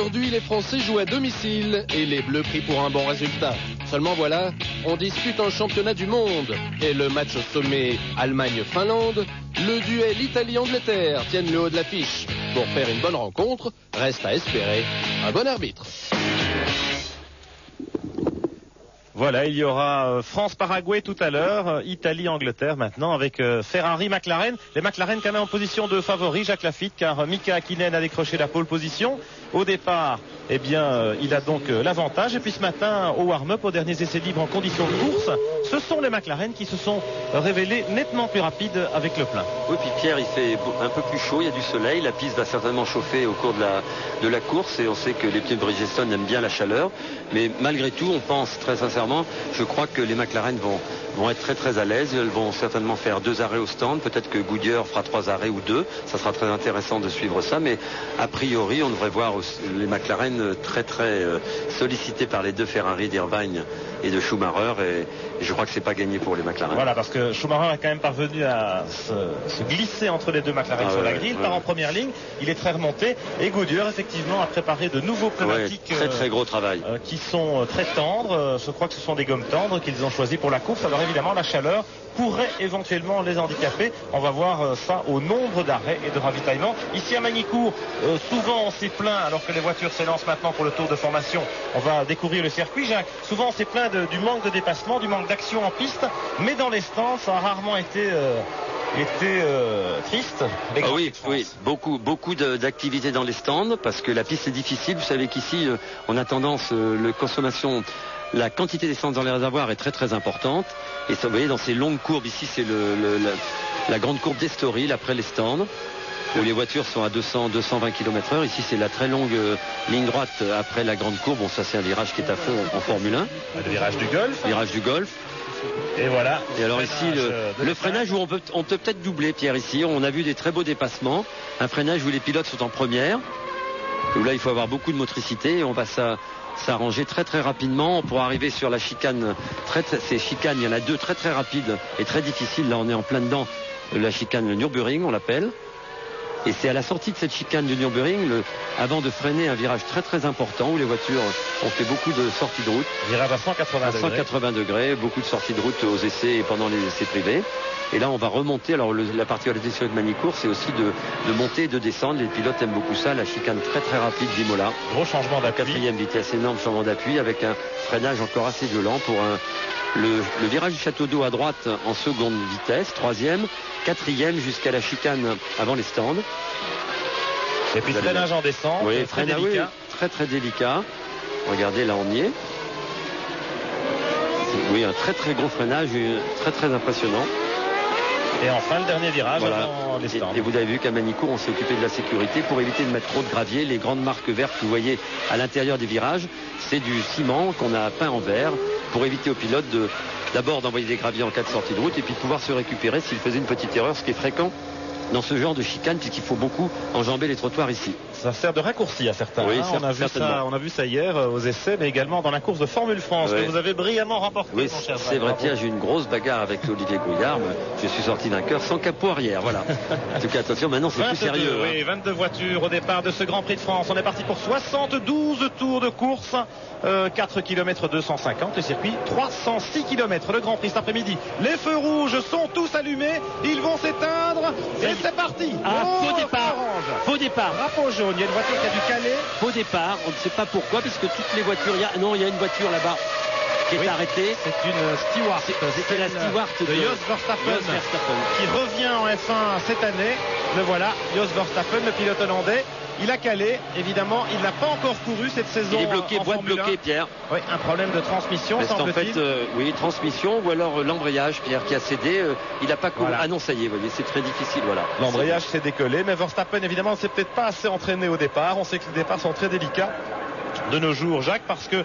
Aujourd'hui, les Français jouent à domicile et les Bleus prient pour un bon résultat. Seulement voilà, on dispute un championnat du monde. Et le match au sommet Allemagne-Finlande, le duel Italie-Angleterre tiennent le haut de l'affiche. Pour faire une bonne rencontre, reste à espérer un bon arbitre. Voilà, il y aura France-Paraguay tout à l'heure, Italie-Angleterre maintenant avec Ferrari-McLaren. Les McLaren quand même en position de favori, Jacques Lafitte, car Mika Hakkinen a décroché la pole position. Au départ, eh bien, il a donc l'avantage. Et puis ce matin, au warm-up, aux derniers essais libres en conditions de course, ce sont les McLaren qui se sont révélés nettement plus rapides avec le plein. Oui, puis Pierre, il fait un peu plus chaud, il y a du soleil. La piste va certainement chauffer au cours de la course. Et on sait que les pneus Bridgestone aiment bien la chaleur. Mais malgré tout, on pense très sincèrement, je crois que les McLaren vont être très très à l'aise. Elles vont certainement faire 2 arrêts au stand. Peut-être que Goodyear fera 3 arrêts ou 2. Ça sera très intéressant de suivre ça. Mais a priori, on devrait voir les McLaren très très sollicités par les deux Ferrari d'Irvine et de Schumacher. Et je crois que c'est pas gagné pour les McLaren. Voilà, parce que Schumacher est quand même parvenu à se glisser entre les deux McLaren sur la grille. Il part en première ligne. Il est très remonté. Et Goodyear, effectivement, a préparé de nouveaux pneumatiques. Très très gros travail. Qui sont très tendres. Je crois que ce sont des gommes tendres qu'ils ont choisis pour la course. Alors évidemment, la chaleur pourrait éventuellement les handicaper. On va voir ça au nombre d'arrêts et de ravitaillements. Ici à Magny-Cours, souvent on s'est plaint, alors que les voitures s'élancent maintenant pour le tour de formation. On va découvrir le circuit, Jacques. Souvent on s'est plaint du manque de dépassement, du manque d'action en piste. Mais dans les stands, ça a rarement été triste. Oui, beaucoup d'activités dans les stands parce que la piste est difficile. Vous savez qu'ici, on a tendance, la quantité d'essence dans les réservoirs est très très importante. Et ça, vous voyez, dans ces longues courbes, ici c'est la grande courbe d'Estoril après les stands, où les voitures sont à 200-220 km/h. Ici c'est la très longue ligne droite après la grande courbe. Bon, ça c'est un virage qui est à fond en Formule 1. Le virage du Golfe. Et voilà. Et alors ici, le freinage où on peut peut-être doubler, Pierre, ici. On a vu des très beaux dépassements. Un freinage où les pilotes sont en première. Où là, il faut avoir beaucoup de motricité. Et on va s'arranger très très rapidement pour arriver sur la chicane. Ces chicanes, il y en a 2 très très rapides et très difficiles. Là, on est en plein dedans. La chicane, le Nürburgring, on l'appelle. Et c'est à la sortie de cette chicane du Nürburgring, avant de freiner un virage très très important où les voitures ont fait beaucoup de sorties de route. Virage à 180 degrés, beaucoup de sorties de route aux essais et pendant les essais privés. Et là on va remonter. Alors la particularité sur le Magny-Cours, c'est aussi de monter et de descendre. Les pilotes aiment beaucoup ça. La chicane très très rapide d'Imola. Gros changement d'appui. 4e vitesse, énorme changement d'appui avec un freinage encore assez violent pour le virage du Château d'Eau à droite en seconde vitesse, 3e, 4e jusqu'à la chicane avant les stands. Et puis freinage en descente, très délicat. Oui, très très délicat. Regardez, là on y est. Oui, un très très gros freinage, très très impressionnant. Et enfin le dernier virage avant les stands. Et vous avez vu qu'à Magny-Cours, on s'est occupé de la sécurité pour éviter de mettre trop de gravier. Les grandes marques vertes que vous voyez à l'intérieur des virages, c'est du ciment qu'on a peint en vert pour éviter aux pilotes d'abord d'envoyer des graviers en cas de sortie de route et puis de pouvoir se récupérer s'ils faisaient une petite erreur, ce qui est fréquent dans ce genre de chicane puisqu'il faut beaucoup enjamber les trottoirs ici. Ça sert de raccourci à certains. Oui, on a vu ça hier aux essais, mais également dans la course de Formule France que vous avez brillamment remporté. Oui, c'est vrai, Pierre, j'ai eu une grosse bagarre avec Olivier Gouillard. Je suis sorti vainqueur sans capot arrière. Voilà. En tout cas, attention, maintenant c'est plus sérieux. Oui, 22 voitures au départ de ce Grand Prix de France. On est parti pour 72 tours de course. 4 km 250, le circuit 306 km. Le Grand Prix cet après-midi. Les feux rouges sont tous allumés. Ils vont s'éteindre. Et c'est parti. Faux départ. Drapeau jaune. Il y a une voiture qui a dû caler. Faux départ. On ne sait pas pourquoi, puisque toutes les voitures. Il y a une voiture là-bas qui est arrêtée. C'est une Stewart. C'est la Stewart de Jos Verstappen qui revient en F1 cette année. Le voilà, Jos Verstappen, le pilote hollandais. Il a calé, évidemment, il n'a pas encore couru cette saison. Il est bloqué, boîte bloquée, Pierre. Oui, un problème de transmission, semble-t-il. En fait, oui, transmission ou alors l'embrayage, Pierre, qui a cédé. Il n'a pas couru. Voilà. Ah non, ça y est, vous voyez, c'est très difficile, voilà. L'embrayage s'est décollé, mais Verstappen, évidemment, ne s'est peut-être pas assez entraîné au départ. On sait que les départs sont très délicats de nos jours, Jacques, parce que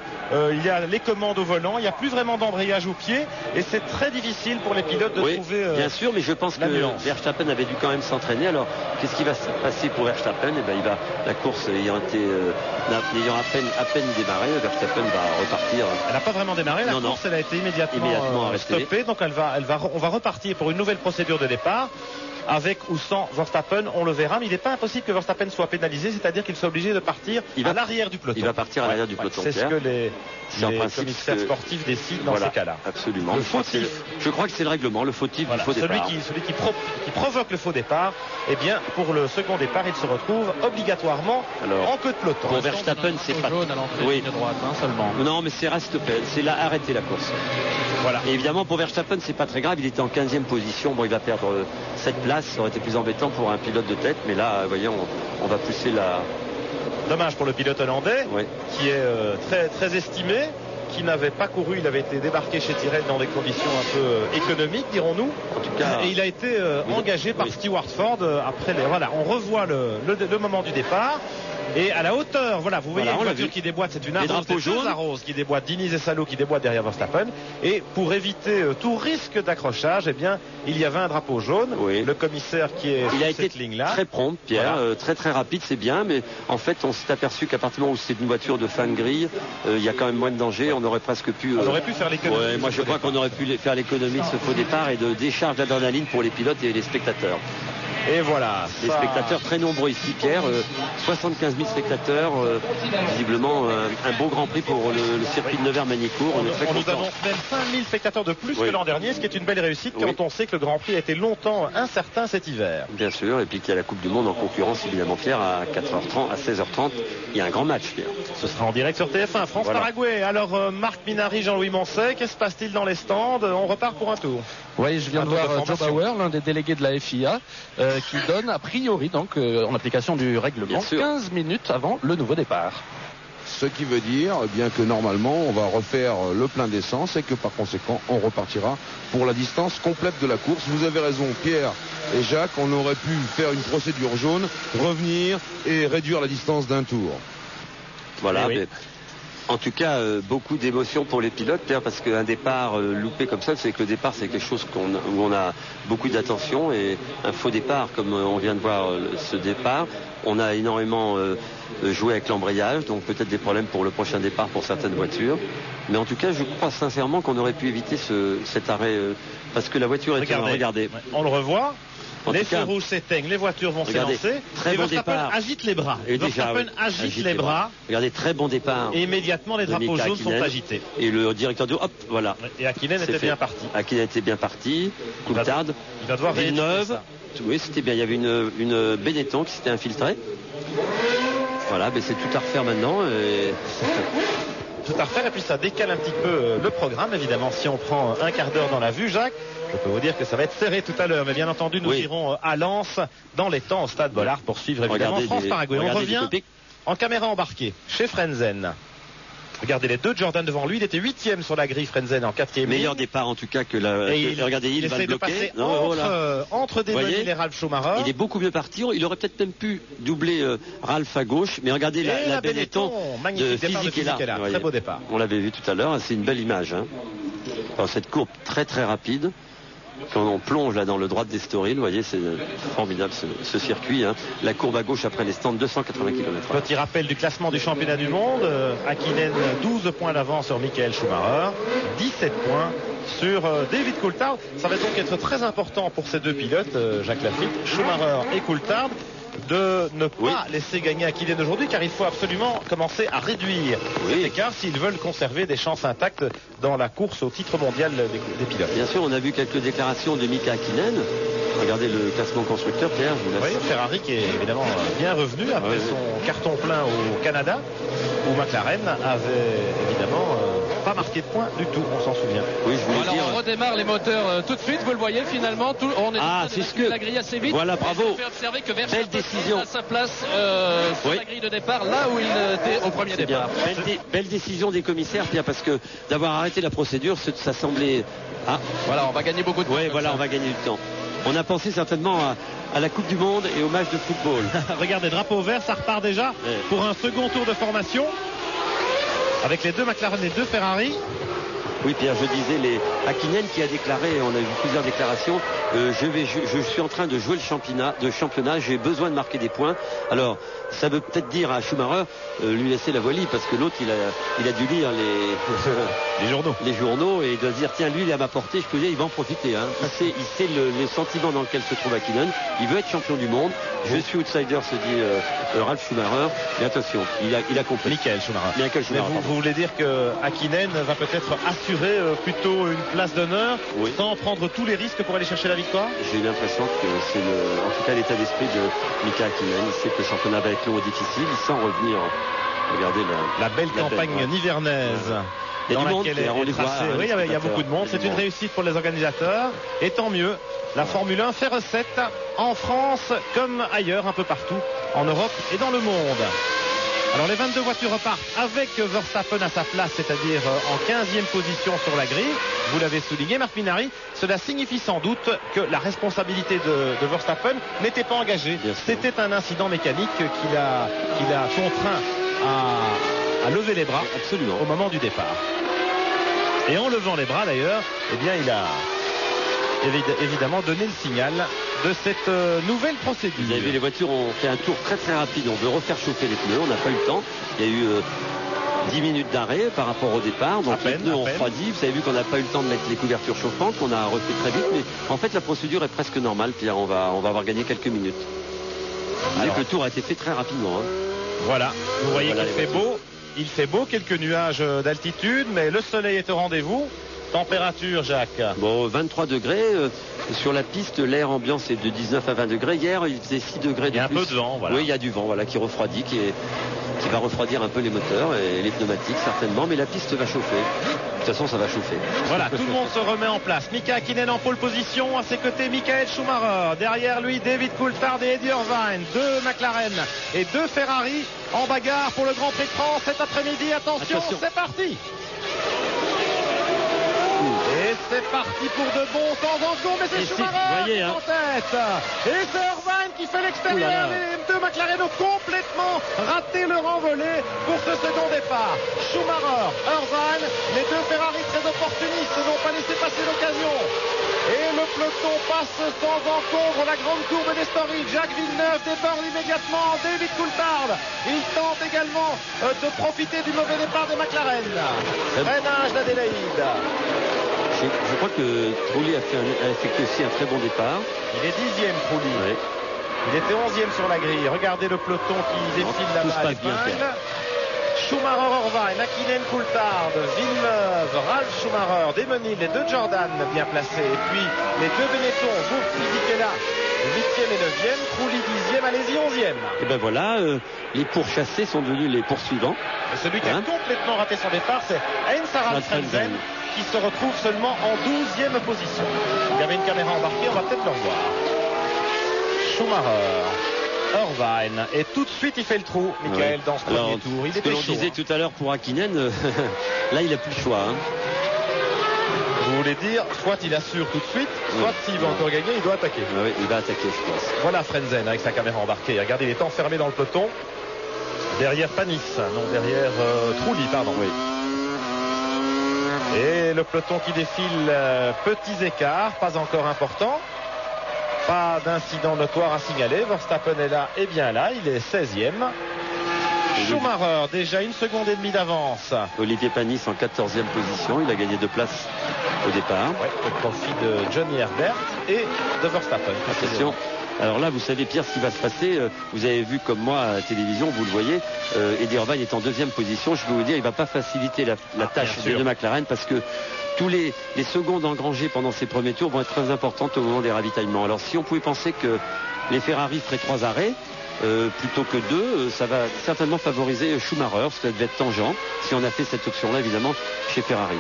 il y a les commandes au volant, il n'y a plus vraiment d'embrayage au pied et c'est très difficile pour les pilotes de trouver bien sûr, mais je pense que Verstappen avait dû quand même s'entraîner. Alors qu'est-ce qui va se passer pour Verstappen? La course ayant à peine démarré, Verstappen va repartir. Elle n'a pas vraiment démarré, la course elle a été immédiatement stoppée, donc on va repartir pour une nouvelle procédure de départ. avec ou sans Verstappen, on le verra, mais il n'est pas impossible que Verstappen soit pénalisé, c'est-à-dire qu'il soit obligé de partir à l'arrière du peloton. Il va partir à l'arrière du peloton. C'est ce que les commissaires sportifs décident dans ces cas-là. Absolument. Le fautif. Je crois que c'est le règlement, le fautif du faux départ. Celui qui provoque le faux départ, eh bien, pour le second départ, il se retrouve obligatoirement en queue de peloton. Pour Verstappen, c'est pas jaune à l'entrée de droite seulement. Non, mais c'est arrêter la course. Voilà. Et évidemment, pour Verstappen, c'est pas très grave. Il était en 15e position. Bon, il va perdre cette place. Ça aurait été plus embêtant pour un pilote de tête. Mais là, voyons, on va pousser la... Dommage pour le pilote hollandais, qui est très, très estimé, qui n'avait pas couru. Il avait été débarqué chez Tyrrell dans des conditions un peu économiques, dirons-nous. En tout cas, et il a été engagé par Stewart Ford après les... Voilà, on revoit le moment du départ. Et à la hauteur, voilà, vous voyez une voiture qui déboîte, c'est une Arose qui déboîte, Diniz et Salo qui déboîtent derrière Verstappen. Et pour éviter tout risque d'accrochage, eh bien, il y avait un drapeau jaune. Oui. Le commissaire qui est il a sur été cette ligne-là. Très prompt, Pierre, très très rapide, c'est bien, mais en fait, on s'est aperçu qu'à partir du moment où c'est une voiture de fin de grille, il y a quand même moins de danger. On aurait presque pu. On aurait pu faire l'économie. Ouais, moi, je crois qu'on aurait pu faire l'économie de ce faux départ et de décharge d'adrénaline pour les pilotes et les spectateurs. Et voilà. Les spectateurs très nombreux ici, Pierre. 75 000 spectateurs. Visiblement, un beau Grand Prix pour le circuit de Nevers-Magny-Cours. On nous annonce même 5 000 spectateurs de plus que l'an dernier, ce qui est une belle réussite quand on sait que le Grand Prix a été longtemps incertain cet hiver. Bien sûr, et puis qu'il y a la Coupe du Monde en concurrence, évidemment, Pierre, à 4h30, à 16h30. Il y a un grand match, Pierre. Ce sera en direct sur TF1, France-Paraguay. Alors, Marc Minary, Jean-Louis Moncey, qu'est-ce qui se passe-t-il dans les stands? On repart pour un tour. Oui, je viens de voir Joe Bauer, l'un des délégués de la FIA, qui donne a priori, donc en application du règlement, 15 minutes avant le nouveau départ. Ce qui veut dire bien que normalement on va refaire le plein d'essence et que par conséquent on repartira pour la distance complète de la course. Vous avez raison, Pierre et Jacques, on aurait pu faire une procédure jaune, revenir et réduire la distance d'un tour. Voilà. Mais... En tout cas, beaucoup d'émotions pour les pilotes, Pierre, parce qu'un départ loupé comme ça, c'est que le départ, c'est quelque chose où on a beaucoup d'attention, et un faux départ, comme on vient de voir ce départ, on a énormément joué avec l'embrayage, donc peut-être des problèmes pour le prochain départ pour certaines voitures. Mais en tout cas, je crois sincèrement qu'on aurait pu éviter cet arrêt, parce que la voiture était... Regardez. On le revoit. Les feux rouges s'éteignent, les voitures vont s'élancer. Très bon départ. Agite les bras. Verstappen agite les bras. Regardez, très bon départ. Et immédiatement, les drapeaux jaunes sont agités. Et le directeur de hop, voilà. Et Hakkinen était bien parti. Hakkinen était bien parti. Coulthard. Il va devoir Villeneuve. Oui, c'était bien. Il y avait une Benetton qui s'était infiltrée. Voilà, mais c'est tout à refaire maintenant. Tout à refaire, et puis ça décale un petit peu le programme, évidemment. Si on prend un quart d'heure dans la vue, Jacques, je peux vous dire que ça va être serré tout à l'heure, mais bien entendu nous irons à Lens dans les temps au stade Bollard pour suivre évidemment France-Paraguay. On revient en caméra embarquée chez Frenzen. Regardez les deux Jordan devant lui, il était 8e sur la grille, Frenzen en 4e. Meilleur départ en tout cas que la... regardez, il va le bloquer. Entre Desmond et Ralf Schumacher. Il est beaucoup mieux parti, il aurait peut-être même pu doubler Ralf à gauche, mais regardez la Benetton de Physique est là. Très beau départ. On l'avait vu tout à l'heure, c'est une belle image. Dans cette courbe très très rapide. Quand on plonge là dans le droit d'Estoril, vous voyez, c'est formidable ce circuit. La courbe à gauche après les stands, 280 km/h. Petit rappel du classement du championnat du monde. Hakkinen 12 points d'avance sur Michael Schumacher, 17 points sur David Coulthard. Ça va donc être très important pour ces deux pilotes, Jacques Lafitte, Schumacher et Coulthard, de ne pas laisser gagner Hakkinen aujourd'hui, car il faut absolument commencer à réduire cet écart s'ils veulent conserver des chances intactes dans la course au titre mondial des pilotes. Bien sûr, on a vu quelques déclarations de Mika Hakkinen. Regardez le classement constructeur, Pierre, je vous laisse. Oui, Ferrari qui est évidemment bien revenu après son carton plein au Canada, où McLaren avait évidemment pas marqué de points du tout, on s'en souvient. Oui, je voulais dire... on redémarre les moteurs tout de suite, vous le voyez finalement, on est c'est ce que la grille assez vite. Voilà, bravo. On fait observer que Verstappen belle décision à sa place sur la grille de départ, là où il était au premier départ. Belle décision des commissaires, Pierre, parce que d'avoir arrêté la procédure, ça semblait... Voilà, on va gagner beaucoup de temps. Oui, voilà, on va gagner du temps. On a pensé certainement à la Coupe du Monde et au match de football. Regardez, drapeau vert, ça repart déjà pour un second tour de formation avec les deux McLaren et les deux Ferrari. Oui, Pierre, je disais Hakkinen qui a déclaré, on a vu plusieurs déclarations, je suis en train de jouer le championnat, j'ai besoin de marquer des points. Alors ça veut peut-être dire à Schumacher lui laisser la voie libre, parce que l'autre il a dû lire les journaux et il doit se dire tiens, lui il est à ma portée, je peux dire il va en profiter, hein. Il sait le sentiment dans lequel se trouve Hakkinen. Il veut être champion du monde. Je suis outsider, se dit Ralf Schumacher. Mais attention, il a compris. Michael Schumacher. Mais vous voulez dire que Hakkinen va peut-être assurer plutôt une place d'honneur, oui, sans prendre tous les risques pour aller chercher la victoire? J'ai l'impression que c'est en tout cas l'état d'esprit de Mika Hakkinen. Il sait que le championnat va être long et difficile. Il sent revenir. Regardez la belle campagne nivernaise. Il y a dans du monde, laquelle est tracée. Oui, il y a beaucoup de monde. C'est une réussite pour les organisateurs. Et tant mieux. La Formule 1 fait recette en France comme ailleurs, un peu partout, en Europe et dans le monde. Alors les 22 voitures repartent avec Verstappen à sa place, c'est-à-dire en 15e position sur la grille. Vous l'avez souligné, Marc Minary. Cela signifie sans doute que la responsabilité de Verstappen n'était pas engagée. C'était un incident mécanique qu'il a contraint à lever les bras. Absolument. Au moment du départ. Et en levant les bras d'ailleurs, eh bien il a évidemment donné le signal de cette nouvelle procédure. Vous avez vu, les voitures ont fait un tour très très rapide. On veut refaire chauffer les pneus, on n'a pas eu le temps. Il y a eu 10 minutes d'arrêt par rapport au départ. Donc les pneus ont refroidi. Vous avez vu qu'on n'a pas eu le temps de mettre les couvertures chauffantes, qu'on a refait très vite. Mais en fait la procédure est presque normale, Pierre. On va avoir gagné quelques minutes. Alors, le tour a été fait très rapidement, hein. Voilà, vous voyez qu'il fait beau. Il fait beau, quelques nuages d'altitude, mais le soleil est au rendez-vous. Température, Jacques? Bon, 23 degrés. Sur la piste, l'air ambiance est de 19 à 20 degrés. Hier, il faisait 6 degrés de plus. Il y a un peu de vent, voilà. Oui, il y a du vent, voilà, qui refroidit, qui va refroidir un peu les moteurs et les pneumatiques, certainement. Mais la piste va chauffer. De toute façon, ça va chauffer. Voilà, tout le monde se remet en place. Mika Hakkinen en pole position. À ses côtés, Michael Schumacher. Derrière lui, David Coulthard et Eddie Irvine. 2 McLaren et 2 Ferrari en bagarre pour le Grand Prix de France cet après-midi. Attention, c'est parti! Et c'est parti pour de bons 100 en secondes, mais c'est Schumacher qui est en tête. Et c'est Irvine qui fait l'extérieur. Les 2 McLaren ont complètement raté leur envolée pour ce second départ. Schumacher, Irvine, les 2 Ferrari très opportunistes n'ont pas laissé passer l'occasion. Et le peloton passe sans encombre la grande courbe d'Estoril. Jacques Villeneuve déborde immédiatement. David Coulthard, il tente également de profiter du mauvais départ des McLaren. Freinage d'Adélaïde. Je crois que Trulli a effectué aussi un très bon départ. Il est 10e, Trulli. Ouais. Il était 11e sur la grille. Regardez le peloton qui défile là-bas à l'épingle. Schumacher, Irvine, Hakkinen, Coulthard, Villeneuve, Ralf Schumacher, Damon Hill, les 2 Jordan bien placés. Et puis les 2 Benetton, Wout Fisichella, 8e et 9e, Trulli 10e, allez-y 11e. Et ben voilà, les pourchassés sont devenus les poursuivants. Et celui qui a complètement raté son départ, c'est Heinz Harald Frentzen, qui se retrouve seulement en 12e position. Il y avait une caméra embarquée, on va peut-être le revoir. Schumacher, Irvine, et tout de suite il fait le trou, Michael, dans ce premier tour. Il était chaud. Ce que l'on disait tout à l'heure pour Hakkinen, là il n'a plus le choix. Hein. Vous voulez dire, soit il assure tout de suite, soit s'il veut encore gagner, il doit attaquer. Oui, il va attaquer, je pense. Voilà Frentzen avec sa caméra embarquée. Regardez, il est enfermé dans le peloton. Derrière Panis, non, derrière Trulli, pardon. Oui. Et le peloton qui défile, petits écarts, pas encore importants. Pas d'incident notoire à signaler. Verstappen est là et bien là, il est 16e. Schumacher, déjà 1 seconde et demie d'avance. Olivier Panis en 14e position, il a gagné 2 places au départ. Ouais, au profit de Johnny Herbert et de Verstappen. Attention. Alors là, vous savez, Pierre, ce qui va se passer. Vous avez vu comme moi à la télévision, vous le voyez. Eddie Irvine est en 2e position. Je peux vous dire, il ne va pas faciliter la tâche de McLaren parce que tous les secondes engrangées pendant ces premiers tours vont être très importantes au moment des ravitaillements. Alors si on pouvait penser que les Ferrari feraient 3 arrêts plutôt que 2, ça va certainement favoriser Schumacher. Ça devait être tangent si on a fait cette option-là, évidemment, chez Ferrari.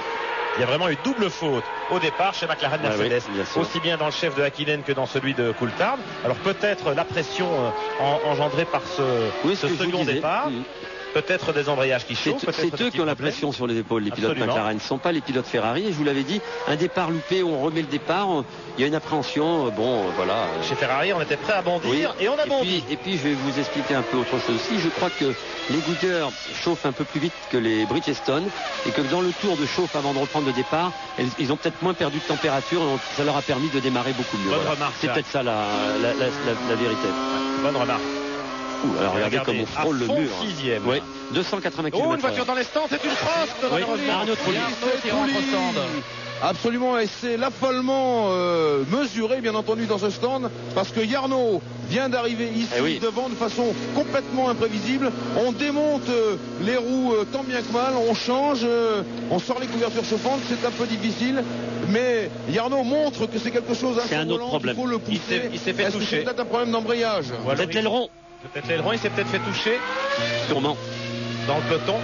Il y a vraiment eu double faute au départ chez McLaren Mercedes, aussi bien dans le chef de Hakkinen que dans celui de Coulthard. Alors peut-être la pression engendrée par ce second départ. Peut-être des embrayages qui chauffent. C'est eux qui ont la pression sur les épaules, les pilotes McLaren. Ce ne sont pas les pilotes Ferrari. Et je vous l'avais dit, un départ loupé, on remet le départ, il y a une appréhension. Bon, voilà. Chez Ferrari, on était prêt à bondir et on a bondi. Et puis, je vais vous expliquer un peu autre chose aussi. Je crois que les Goodyear chauffent un peu plus vite que les Bridgestone et que dans le tour de chauffe avant de reprendre le départ, ils ont peut-être moins perdu de température et ça leur a permis de démarrer beaucoup mieux. Bonne remarque. C'est peut-être ça la vérité. Bonne remarque. Alors regardez comme on frôle le mur. 6e. Oui, 280 km/h. Oh, une voiture dans les stands, c'est une frost. Oui, Arnaud Trulli. Absolument, et c'est l'affolement mesuré, bien entendu, dans ce stand, parce que Yarno vient d'arriver ici devant de façon complètement imprévisible. On démonte les roues tant bien que mal, on change, on sort les couvertures chauffantes, c'est un peu difficile, mais Yarno montre que c'est quelque chose c'est un autre problème. Il faut le pousser. Il s'est fait toucher. C'est peut-être un problème d'embrayage. Peut-être l'aileron. Peut-être l'aileron, il s'est peut-être fait toucher. Sûrement. Dans le peloton.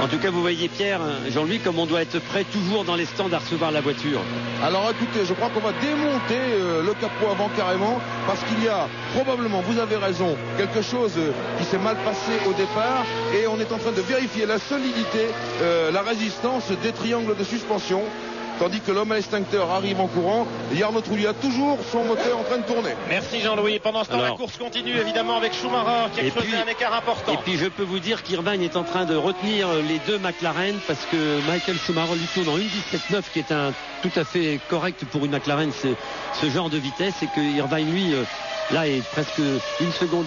En tout cas, vous voyez Pierre, Jean-Louis, comme on doit être prêt toujours dans les stands à recevoir la voiture. Alors écoutez, je crois qu'on va démonter le capot avant carrément, parce qu'il y a probablement, vous avez raison, quelque chose qui s'est mal passé au départ, et on est en train de vérifier la solidité, la résistance des triangles de suspension. Tandis que l'homme à l'extincteur arrive en courant, Jarno Trulli a toujours son moteur en train de tourner. Merci Jean-Louis. Pendant ce temps, la course continue évidemment avec Schumacher qui a creusé un écart important. Et puis je peux vous dire qu'Irvine est en train de retenir les deux McLaren parce que Michael Schumacher lui tourne en 1.17.9 qui est un tout à fait correct pour une McLaren, c'est ce genre de vitesse, et que Irvine lui là est presque 1,5 seconde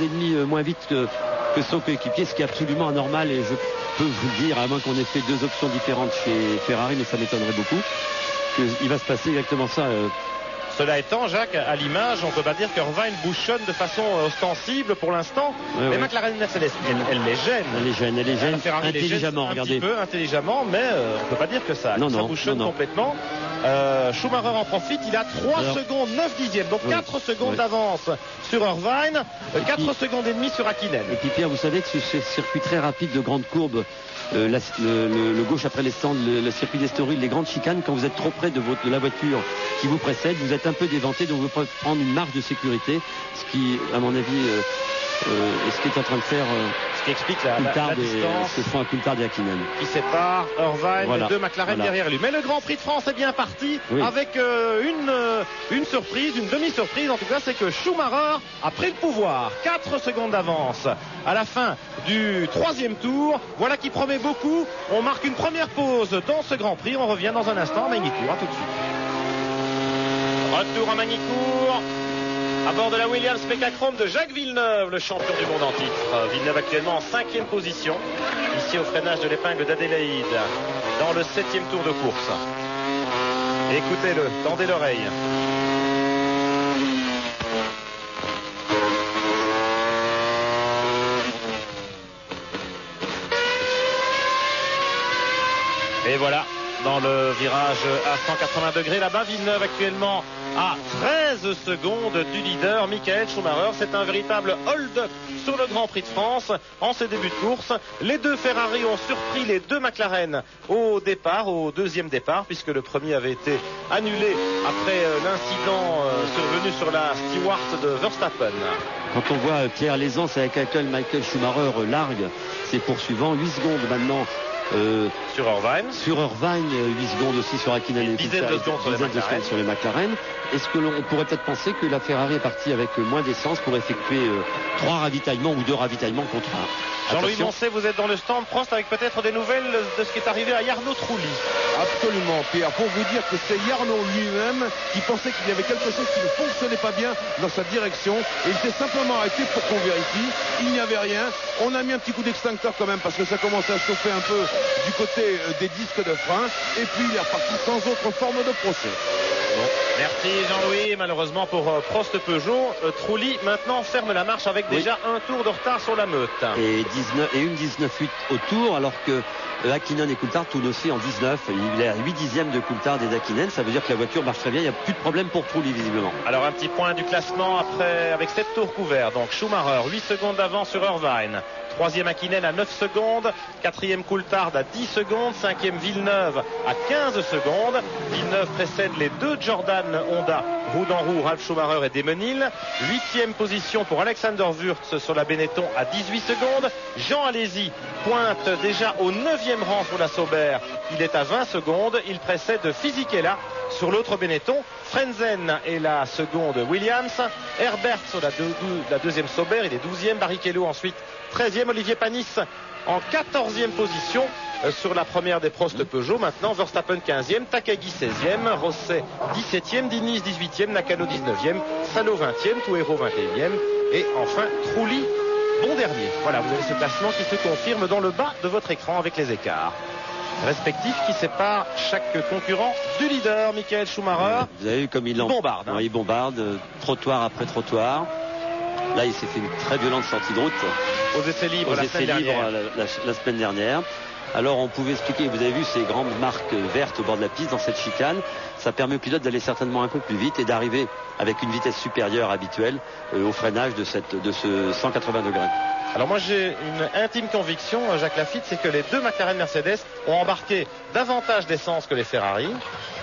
moins vite que son coéquipier, ce qui est absolument anormal, et je peux vous le dire, à moins qu'on ait fait deux options différentes chez Ferrari, mais ça m'étonnerait beaucoup, qu'il va se passer exactement ça. Cela étant, Jacques, à l'image, on ne peut pas dire qu'Irvine bouchonne de façon ostensible pour l'instant. Mais McLaren Mercedes, elle les gêne. Elle les gêne intelligemment, regardez. Un petit peu intelligemment, mais on ne peut pas dire que ça bouchonne complètement. Schumacher en profite, il a 3 secondes 9 dixièmes, donc 4 secondes d'avance sur Irvine, 4 secondes et demie sur Hakkinen. Et puis Pierre, vous savez que ce circuit très rapide de grandes courbes, le gauche après les stands, le circuit d'Estoril, les grandes chicanes, quand vous êtes trop près de la voiture qui vous précède, vous êtes un peu déventé, donc vous pouvez prendre une marge de sécurité, ce qui, à mon avis, est ce qui est en train de faire ce qui explique la distance ce sont un Coulthard et Hakkinen qui sépare Irvine et deux McLaren derrière lui. Mais le Grand Prix de France est bien parti avec une surprise, une demi-surprise en tout cas, c'est que Schumacher a pris le pouvoir, 4 secondes d'avance à la fin du 3e tour. Voilà qui promet beaucoup. On marque une première pause dans ce Grand Prix, on revient dans un instant à Magny-Cours. À tout de suite. Retour à Magny-Cours à bord de la Williams Mecachrome de Jacques Villeneuve, le champion du monde en titre. Villeneuve actuellement en 5e position, ici au freinage de l'épingle d'Adélaïde, dans le 7e tour de course. Écoutez-le, tendez l'oreille. Et voilà, dans le virage à 180 degrés, là-bas, Villeneuve actuellement à 13 secondes du leader, Michael Schumacher. C'est un véritable hold-up sur le Grand Prix de France en ce début de course. Les deux Ferrari ont surpris les deux McLaren au départ, au deuxième départ, puisque le premier avait été annulé après l'incident survenu sur la Stewart de Verstappen. Quand on voit Pierre l'aisance avec laquelle Michael Schumacher largue ses poursuivants, 8 secondes maintenant sur Irvine, 8 secondes aussi sur Hakkinen, une dizaine de secondes sur les McLaren. Est-ce que l'on pourrait peut-être penser que la Ferrari est partie avec moins d'essence pour effectuer 3 ravitaillements ou 2 ravitaillements contre 1? Jean-Louis Moncey, vous êtes dans le stand Prost avec peut-être des nouvelles de ce qui est arrivé à Jarno Trulli. Absolument, Pierre, pour vous dire que c'est Jarno lui-même qui pensait qu'il y avait quelque chose qui ne fonctionnait pas bien dans sa direction, et il s'est simplement arrêté pour qu'on vérifie. Il n'y avait rien. On a mis un petit coup d'extincteur quand même parce que ça commençait à chauffer un peu du côté des disques de frein, et puis il est reparti sans autre forme de procès. Bon. Merci Jean-Louis. Malheureusement pour Prost Peugeot, Trulli maintenant ferme la marche avec déjà un tour de retard sur la meute. Et une 19.8 au tour, alors que Hakkinen et Coulthard tournent aussi en 19. Il est à 8 dixièmes de Coulthard et d'Hakkinen. Ça veut dire que la voiture marche très bien. Il n'y a plus de problème pour Trulli visiblement. Alors un petit point du classement après avec 7 tours couverts. Donc Schumacher 8 secondes d'avance sur Irvine. 3e Hakkinen à 9 secondes, 4e Coulthard à 10 secondes, 5e Villeneuve à 15 secondes. Villeneuve précède les deux Jordan Jordan, Honda, roue dans roue, Ralf Schumacher et Demenil. 8e position pour Alexander Wurz sur la Benetton à 18 secondes. Jean Alesi pointe déjà au 9e rang sur la Sauber. Il est à 20 secondes. Il précède Fisichella sur l'autre Benetton. Frenzen est la seconde Williams. Herbert sur la deuxième Sauber. Il est 12e. Barrichello ensuite 13e. Olivier Panis en 14e position sur la première des Prost Peugeot. Maintenant Verstappen 15e, Takagi 16e, Rosset 17e, Diniz 18e, Nakano 19e, Salo 20e, Tuero 21e et enfin Trulli bon dernier. Voilà, vous avez ce classement qui se confirme dans le bas de votre écran avec les écarts respectifs qui séparent chaque concurrent du leader. Michael Schumacher, vous avez vu comme il bombarde. Il bombarde, trottoir après trottoir. Là, il s'est fait une très violente sortie de route. Aux essais libres, la semaine dernière. Alors on pouvait expliquer, vous avez vu ces grandes marques vertes au bord de la piste dans cette chicane, ça permet au pilote d'aller certainement un peu plus vite et d'arriver avec une vitesse supérieure habituelle au freinage de ce 180 degrés. Alors moi j'ai une intime conviction, Jacques Lafitte, c'est que les deux McLaren Mercedes ont embarqué davantage d'essence que les Ferrari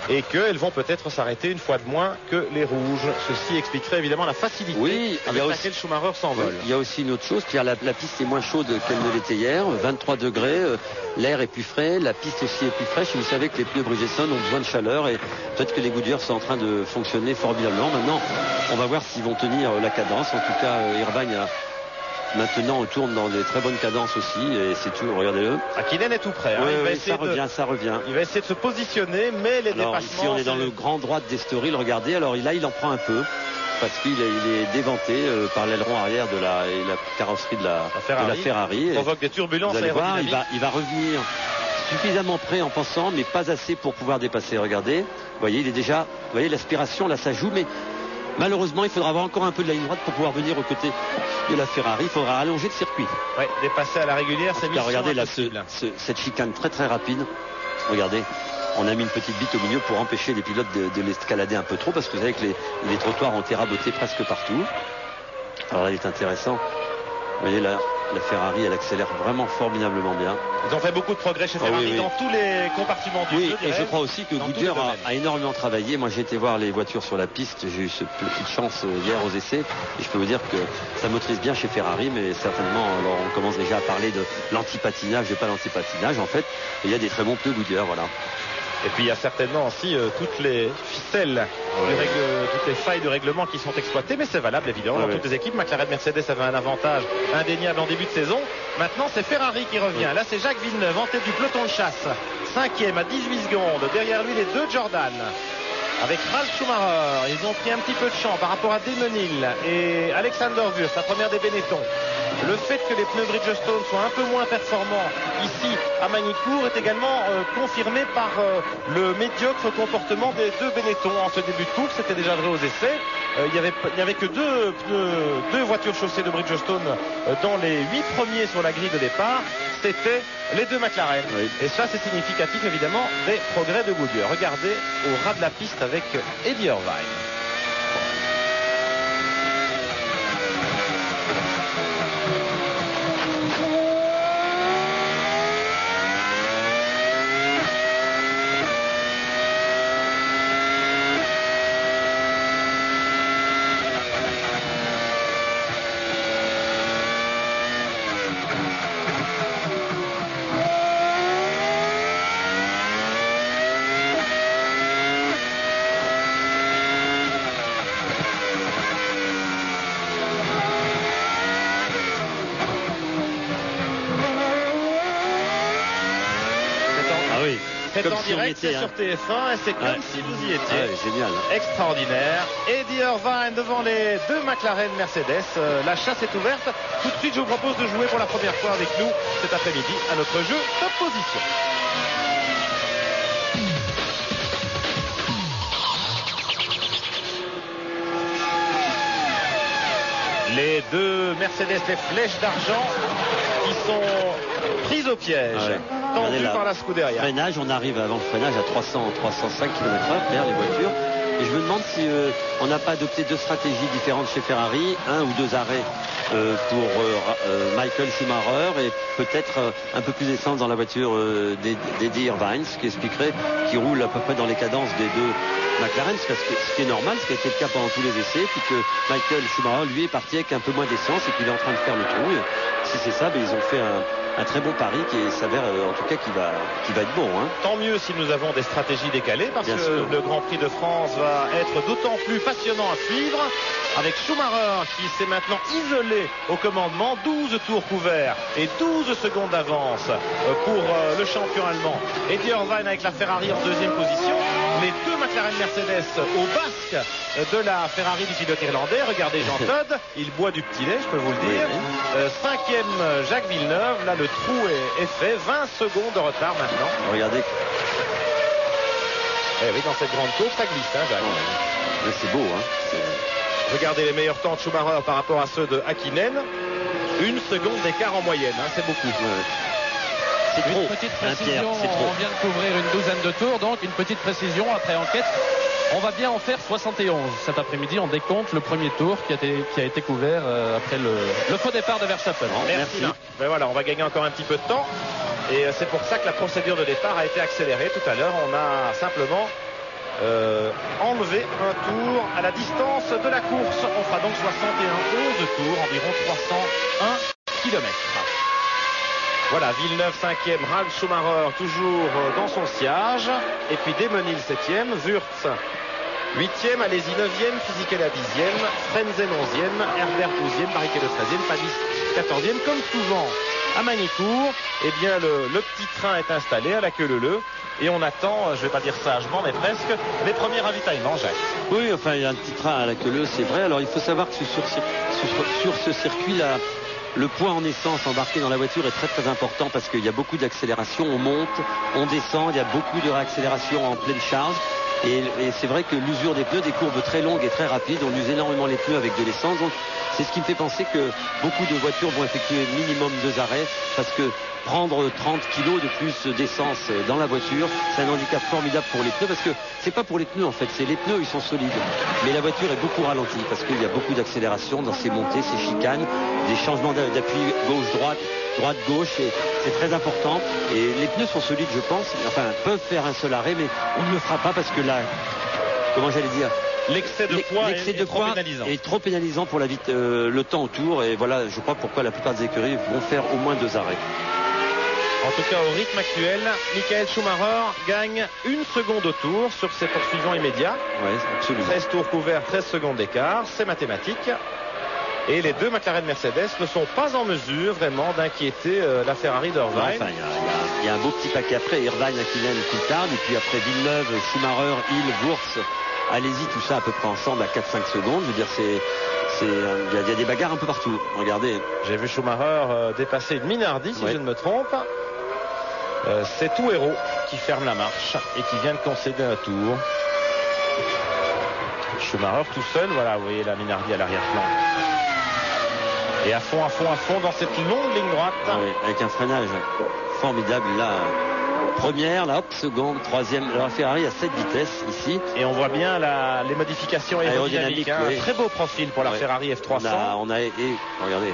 et qu'elles vont peut-être s'arrêter une fois de moins que les rouges. Ceci expliquerait évidemment la facilité avec laquelle Schumacher s'envole. Il y a aussi une autre chose, la piste est moins chaude qu'elle ne l'était hier, 23 degrés, l'air est plus frais, la piste aussi est plus fraîche et vous savez que les pneus Bridgestone ont besoin de chaleur et peut-être que les Goodyear sont en train de fonctionner formidablement. Maintenant, on va voir s'ils vont tenir la cadence. En tout cas, Irvine maintenant on tourne dans des très bonnes cadences aussi et c'est tout, regardez-le. Hakkinen est tout prêt. Ça revient. Il va essayer de se positionner, mais les dépassements... Ici on est dans le grand droit d'Estoril, regardez, alors là il en prend un peu parce qu'il est déventé par l'aileron arrière de la carrosserie de la Ferrari. Il provoque des turbulences aérodynamiques. Il va revenir suffisamment près en pensant, mais pas assez pour pouvoir dépasser. Regardez, vous voyez, il est déjà, vous voyez l'aspiration là ça joue, mais malheureusement, il faudra avoir encore un peu de la ligne droite pour pouvoir venir aux côtés de la Ferrari. Il faudra allonger le circuit. Oui, dépasser à la régulière, c'est mission regardez là, impossible. cette chicane très très rapide. Regardez, on a mis une petite bite au milieu pour empêcher les pilotes de l'escalader un peu trop parce que vous savez que les trottoirs ont été rabotés presque partout. Alors là, il est intéressant. Vous voyez là, la Ferrari, elle accélère vraiment formidablement bien. Ils ont fait beaucoup de progrès chez Ferrari dans tous les compartiments du jeu. Et je crois aussi que Goodyear a énormément travaillé. Moi, j'ai été voir les voitures sur la piste. J'ai eu cette petite chance hier aux essais. Et je peux vous dire que ça motorise bien chez Ferrari, mais certainement, alors on commence déjà à parler de l'anti-patinage et pas l'anti-patinage. En fait, il y a des très bons pneus Goodyear, voilà. Et puis il y a certainement aussi toutes les ficelles, toutes les failles de règlement qui sont exploitées, mais c'est valable évidemment dans toutes les équipes. McLaren, Mercedes avait un avantage indéniable en début de saison. Maintenant c'est Ferrari qui revient. Là c'est Jacques Villeneuve en tête du peloton de chasse, 5e à 18 secondes. Derrière lui les deux Jordan. Avec Ralf Schumacher, ils ont pris un petit peu de champ par rapport à Demenil et Alexander Wurz, la première des Benetton. Le fait que les pneus Bridgestone soient un peu moins performants ici à Magny-Cours est également confirmé par le médiocre comportement des deux Benetton en ce début de course. C'était déjà vrai aux essais. Il n'y avait que deux voitures chaussées de Bridgestone dans les 8 premiers sur la grille de départ. C'était les deux McLaren. Oui. Et ça, c'est significatif évidemment des progrès de Goodyear. Regardez au ras de la piste avec Eddie Irvine. C'est en direct, c'est sur TF1 et c'est comme si vous y étiez. Génial. Extraordinaire. Eddie Irvine devant les deux McLaren Mercedes. La chasse est ouverte. Tout de suite, je vous propose de jouer pour la première fois avec nous cet après-midi à notre jeu Top Position. Les deux Mercedes, les flèches d'argent qui sont prises au piège. Tendu par la Scuderia. Freinage, on arrive avant le freinage à 305 km/h vers les voitures. Et je me demande si on n'a pas adopté 2 stratégies différentes chez Ferrari, 1 ou 2 arrêts pour Michael Schumacher et peut-être un peu plus d'essence dans la voiture d'Eddie Irvine, ce qui expliquerait qu'il roule à peu près dans les cadences des 2 McLaren, ce qui est normal, ce qui a été le cas pendant tous les essais, puis que Michael Schumacher lui est parti avec un peu moins d'essence et qu'il est en train de faire le trou. Et si c'est ça, ils ont fait un très bon pari qui s'avère en tout cas qui va être bon. Hein. Tant mieux si nous avons des stratégies décalées parce que le Grand Prix de France va être d'autant plus passionnant à suivre avec Schumacher qui s'est maintenant isolé au commandement, 12 tours couverts et 12 secondes d'avance pour le champion allemand. Eddie Irvine avec la Ferrari en 2e position. Les 2 McLaren Mercedes au basque de la Ferrari du pilote irlandais. Regardez Jean Todt, il boit du petit lait, je peux vous le dire. 5e Jacques Villeneuve, là le trou est fait, 20 secondes de retard maintenant. Regardez. Eh oui, dans cette grande course, ça glisse, hein, Jacques. Ouais. C'est beau, hein. Regardez les meilleurs temps de Schumacher par rapport à ceux de Häkkinen. 1 seconde d'écart en moyenne, hein, c'est beaucoup. Ouais. C'est trop. Une petite précision, on vient de couvrir une douzaine de tours, donc une petite précision après enquête. On va bien en faire 71 cet après-midi. On décompte le premier tour qui a été couvert après le faux départ de Verstappen. Merci. Ben voilà, on va gagner encore un petit peu de temps. Et c'est pour ça que la procédure de départ a été accélérée tout à l'heure. On a simplement enlevé un tour à la distance de la course. On fera donc 11 tours, environ 301 km. Voilà, Villeneuve 5e, Ralf Schumacher toujours dans son sillage. Et puis Démenil 7e, Wurz 8e, Alesi 9e, Fisichella 10e, Frenzen 11e, Herbert 12e, Barrichello 13e, Panis 14e. Comme souvent à Magny-Cours, eh bien le petit train est installé à la queue leu et on attend, je vais pas dire sagement, mais presque, les premiers ravitaillements, Jacques. Oui, enfin il y a un petit train à la queue leu, c'est vrai. Alors il faut savoir que sur ce circuit-là, le poids en essence embarqué dans la voiture est très très important parce qu'il y a beaucoup d'accélération, on monte, on descend, il y a beaucoup de réaccélération en pleine charge. Et c'est vrai que l'usure des pneus, des courbes très longues et très rapides, on use énormément les pneus avec de l'essence. Donc c'est ce qui me fait penser que beaucoup de voitures vont effectuer minimum 2 arrêts parce que prendre 30 kg de plus d'essence dans la voiture, c'est un handicap formidable pour les pneus parce que c'est pas pour les pneus en fait, c'est les pneus, ils sont solides. Mais la voiture est beaucoup ralentie parce qu'il y a beaucoup d'accélération dans ces montées, ces chicanes, des changements d'appui gauche-droite, droite-gauche, et c'est très important. Et les pneus sont solides, je pense, enfin peuvent faire un seul arrêt, mais on ne le fera pas parce que là, comment j'allais dire, l'excès de poids est trop pénalisant pour le temps autour. Et voilà, je crois pourquoi la plupart des écuries vont faire au moins 2 arrêts. En tout cas, au rythme actuel, Michael Schumacher gagne 1 seconde au tour sur ses poursuivants immédiats. Ouais, absolument. 13 tours couverts, 13 secondes d'écart, c'est mathématique. Et les 2 McLaren Mercedes ne sont pas en mesure vraiment d'inquiéter la Ferrari d'Irvine. Enfin, il y a un beau petit paquet après. Irvine, Häkkinen, Coulthard, et puis après Villeneuve, Schumacher, Hill, Wurz, Alesi, tout ça à peu près ensemble à 4-5 secondes. Je veux dire, il y a des bagarres un peu partout. Regardez. J'ai vu Schumacher dépasser une Minardi, si je ne me trompe. C'est Touhéro qui ferme la marche et qui vient de concéder un tour. Schumacher tout seul, voilà, vous voyez la Minardi à l'arrière-plan. Et à fond dans cette longue ligne droite. Ah oui, avec un freinage formidable là. Première, là, hop, seconde, troisième. Alors Ferrari à 7 vitesses ici. Et on voit bien les modifications aérodynamiques. Hein, oui. Un très beau profil pour la Ferrari F300. Regardez.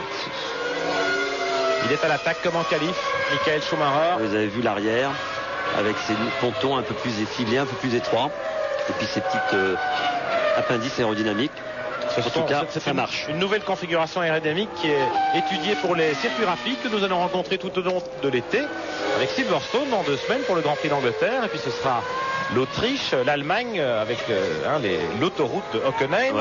Il est à l'attaque comme en qualif, Michael Schumacher. Vous avez vu l'arrière avec ses pontons un peu plus effilés, un peu plus étroits. Et puis ces petites appendices aérodynamiques. En tout cas, ça marche. Une nouvelle configuration aérodynamique qui est étudiée pour les circuits rapides que nous allons rencontrer tout au long de l'été avec Silverstone dans 2 semaines pour le Grand Prix d'Angleterre. Et puis ce sera l'Autriche, l'Allemagne avec l'autoroute de Hockenheim.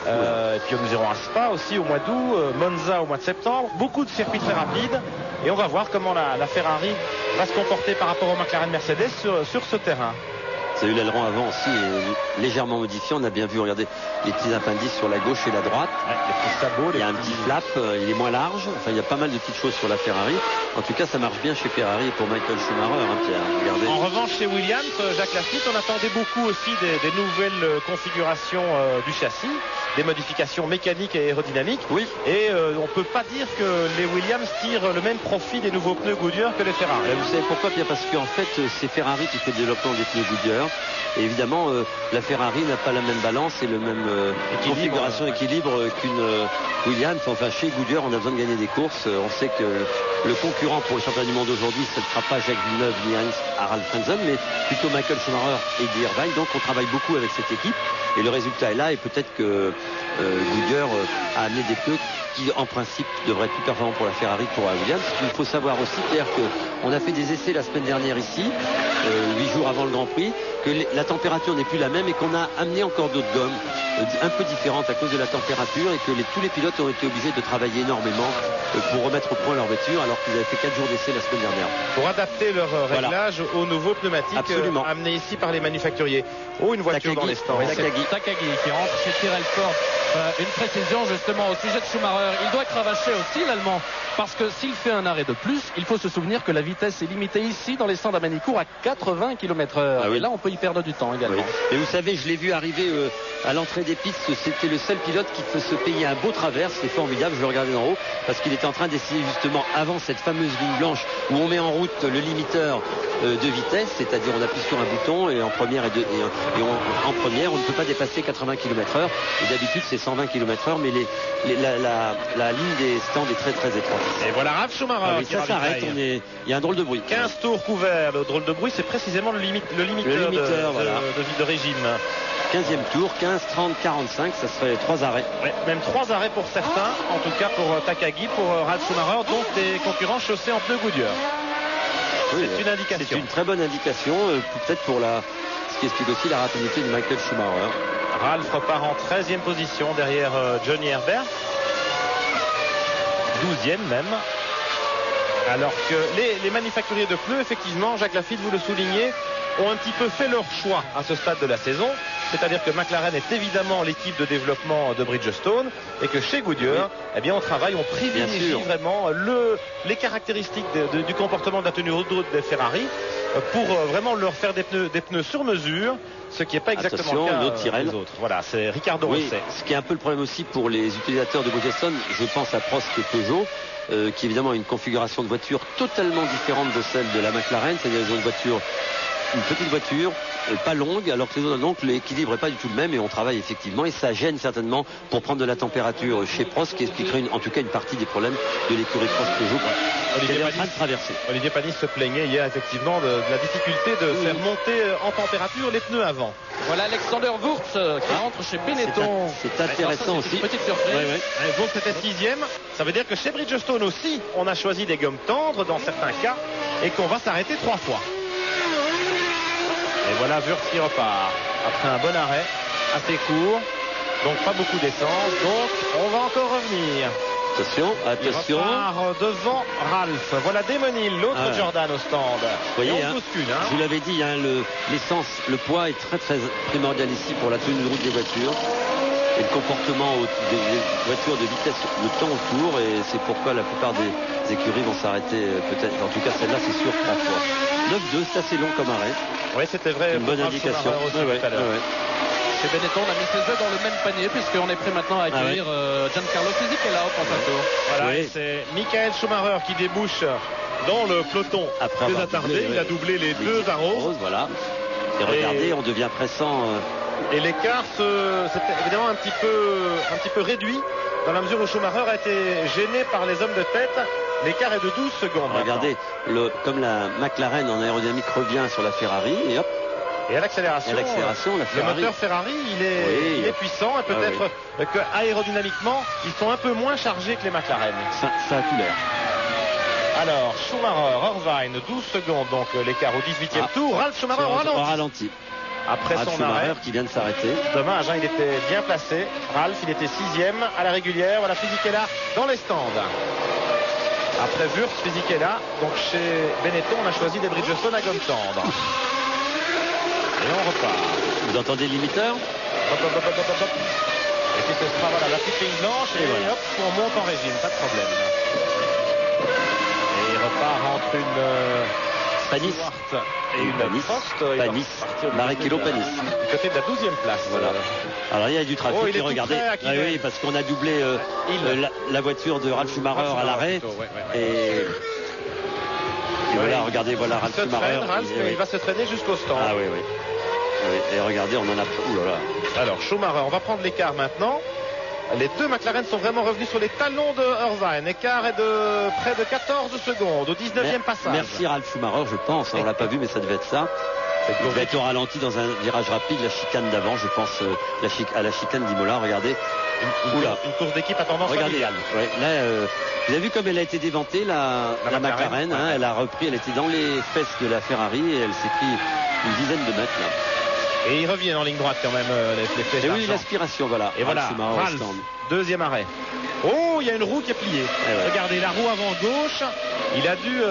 Et puis nous irons à Spa aussi au mois d'août, Monza au mois de septembre. Beaucoup de circuits très rapides. Et on va voir comment la Ferrari va se comporter par rapport au McLaren Mercedes sur ce terrain. Vous avez eu l'aileron avant aussi, légèrement modifié. On a bien vu, regardez, les petits appendices sur la gauche et la droite. Les petits sabots. Il y a un petit flap, il est moins large. Enfin, il y a pas mal de petites choses sur la Ferrari. En tout cas, ça marche bien chez Ferrari et pour Michael Schumacher, hein, Pierre. Regardez. En revanche, chez Williams, Jacques Lafitte, on attendait beaucoup aussi des nouvelles configurations du châssis, des modifications mécaniques et aérodynamiques. Oui. Et on ne peut pas dire que les Williams tirent le même profit des nouveaux pneus Goodyear que les Ferrari. Vous savez pourquoi, Pierre? Parce qu'en fait, c'est Ferrari qui fait le développement des pneus Goodyear. Schumacher. Et évidemment, la Ferrari n'a pas la même balance et le même configuration, équilibre qu'une Williams. Enfin, chez Goodyear, on a besoin de gagner des courses. On sait que le concurrent pour le championnat du monde aujourd'hui, ce ne sera pas Jacques Villeneuve ni Harald Frentzen, mais plutôt Michael Schumacher et Guy Irvine. Donc on travaille beaucoup avec cette équipe et le résultat est là. Et peut-être que Goodyear a amené des pneus qui en principe devraient être plus performants pour la Ferrari que pour la Williams. Il faut savoir aussi, Pierre, qu'on a fait des essais la semaine dernière ici, 8 jours avant le Grand Prix, que la température n'est plus la même et qu'on a amené encore d'autres gommes un peu différentes à cause de la température et que tous les pilotes ont été obligés de travailler énormément pour remettre au point leur voiture alors qu'ils avaient fait 4 jours d'essai la semaine dernière. Pour adapter leur réglage aux nouveaux pneumatiques amenés ici par les manufacturiers. Oh, une voiture Takagi, dans les stands. Takagi qui rentre chez Tyrrell Ford. Une précision justement au sujet de Schumacher. Il doit cravacher aussi l'Allemand parce que s'il fait un arrêt de plus, il faut se souvenir que la vitesse est limitée ici dans les stands à Manicourt à 80 km/h. Ah oui. Et là on peut y perdre du temps également. Oui. Et vous savez, je l'ai vu arriver à l'entrée des pistes. C'était le seul pilote qui peut se payer un beau travers. C'est formidable, je le regardais d'en haut parce qu'il était en train d'essayer justement avant cette fameuse ligne blanche où on met en route le limiteur de vitesse, c'est-à-dire on appuie sur un bouton et en première en première on ne peut pas dépasser 80 km/h et d'habitude c'est 120 km/h, mais la ligne des stands est très très étroite. Et voilà Ralf Schumacher qui ça s'arrête, il y a un drôle de bruit. 15 tours couverts. Le drôle de bruit, c'est précisément le limiteur de régime. 15e tour, 15, 30, 45, ça serait 3 arrêts. Ouais, même 3 arrêts pour certains, en tout cas pour Takagi, pour Ralf Schumacher, donc des concurrents chaussés en pneus Goodyear. Oui, c'est une indication. C'est une très bonne indication, peut-être pour ce qui explique aussi la rapidité de Michael Schumacher. Ralf repart en 13e position derrière Johnny Herbert. 12e même. Alors que les manufacturiers de pneus, effectivement, Jacques Lafitte, vous le soulignez, ont un petit peu fait leur choix à ce stade de la saison. C'est-à-dire que McLaren est évidemment l'équipe de développement de Bridgestone et que chez Goodyear, eh bien, on travaille, on privilégie vraiment les caractéristiques du comportement de la tenue de route des Ferrari pour vraiment leur faire des pneus sur mesure, ce qui n'est pas exactement le cas des autres. Voilà, c'est Ricardo Rosset. Ce qui est un peu le problème aussi pour les utilisateurs de Bridgestone, je pense à Prost et Peugeot, qui évidemment a une configuration de voiture totalement différente de celle de la McLaren, c'est-à-dire ils ont une petite voiture, pas longue, alors que les autres, donc l'équilibre n'est pas du tout le même et on travaille effectivement et ça gêne certainement pour prendre de la température chez Prost, ce qui expliquerait en tout cas une partie des problèmes de l'écurie Prost Peugeot qui est en train de traverser. Olivier Panis se plaignait hier effectivement de la difficulté de faire monter en température les pneus avant. Voilà Alexander Wurz qui rentre chez Benetton. C'est intéressant aussi. Une petite surprise. Wurz était 6e. Ça veut dire que chez Bridgestone aussi, on a choisi des gommes tendres dans certains cas et qu'on va s'arrêter 3 fois. Et voilà Wurz qui repart après un bon arrêt assez court, donc pas beaucoup d'essence, donc on va encore revenir. Attention. Il repart devant Ralf. Voilà Damon Hill, l'autre Jordan au stand. Vous voyez, je vous l'avais dit, l'essence, le poids est très très primordial ici pour la tenue de route des voitures. Et le comportement des voitures de vitesse, le temps autour, et c'est pourquoi la plupart des écuries vont s'arrêter peut-être, en tout cas celle-là c'est sûr 3 fois. 9-2, c'est assez long comme arrêt. Oui, c'était vrai. Une bonne indication. Chez Benetton, on a mis ses œufs dans le même panier puisqu'on est prêt maintenant à accueillir Giancarlo Fisichella au point tour. Voilà, c'est Michael Schumacher qui débouche dans le peloton des attardés. Il a doublé les deux arroses. Voilà. Et regardez, on devient pressant. Et l'écart, c'était évidemment un petit peu réduit dans la mesure où Schumacher a été gêné par les hommes de tête. L'écart est de 12 secondes. Regardez, comme la McLaren en aérodynamique revient sur la Ferrari et hop. Et à l'accélération, la Ferrari. Le moteur Ferrari, il est puissant et peut-être qu'aérodynamiquement, ils sont un peu moins chargés que les McLaren. Ça a tout l'air. Alors, Schumacher, Irvine, 12 secondes, donc l'écart au 18e tour. Ralf Schumacher au ralenti. Après son arrêt, qui vient de s'arrêter. Dommage, il était bien placé. Ralf, il était 6e à la régulière. Voilà Fisichella dans les stands. Après Wurz, Fisichella. Donc chez Benetton, on a choisi des Bridgestone à gomme tendre. Et on repart. Vous entendez le limiteur? Et puis ce sera la petite ligne blanche et hop, on monte en régime, pas de problème. Et il repart entre une Panis et une Prost. Panis. Barrichello Panis. Du côté de la 12e place. Voilà. Alors il y a du trafic, il est regardez. Oui, parce qu'on a doublé la voiture de Ralf Schumacher à l'arrêt. Et voilà, regardez, voilà Ralf Schumacher. Il va se traîner jusqu'au stand. Ah oui. Oui, et regardez, on en a... Ouh là là. Alors Schumacher, on va prendre l'écart maintenant. Les deux McLaren sont vraiment revenus sur les talons de Irvine. L'écart est de près de 14 secondes au 19e passage. Merci Ralf Schumacher, je pense. On l'a pas vu, mais ça devait être ça. Il devait être au ralenti dans un virage rapide, la chicane d'avant, je pense à la chicane d'Imola. Regardez. Une course d'équipe à tendance familiale. Ouais, là, vous avez vu comme elle a été déventée, la McLaren. Hein, elle a repris, elle était dans les fesses de la Ferrari et elle s'est pris une dizaine de mètres là. Et ils reviennent en ligne droite quand même, les fesses. Et oui, l'aspiration, voilà. Et voilà, Ralf, deuxième arrêt. Oh, il y a une roue qui est pliée. Ouais. Regardez, la roue avant gauche, il a dû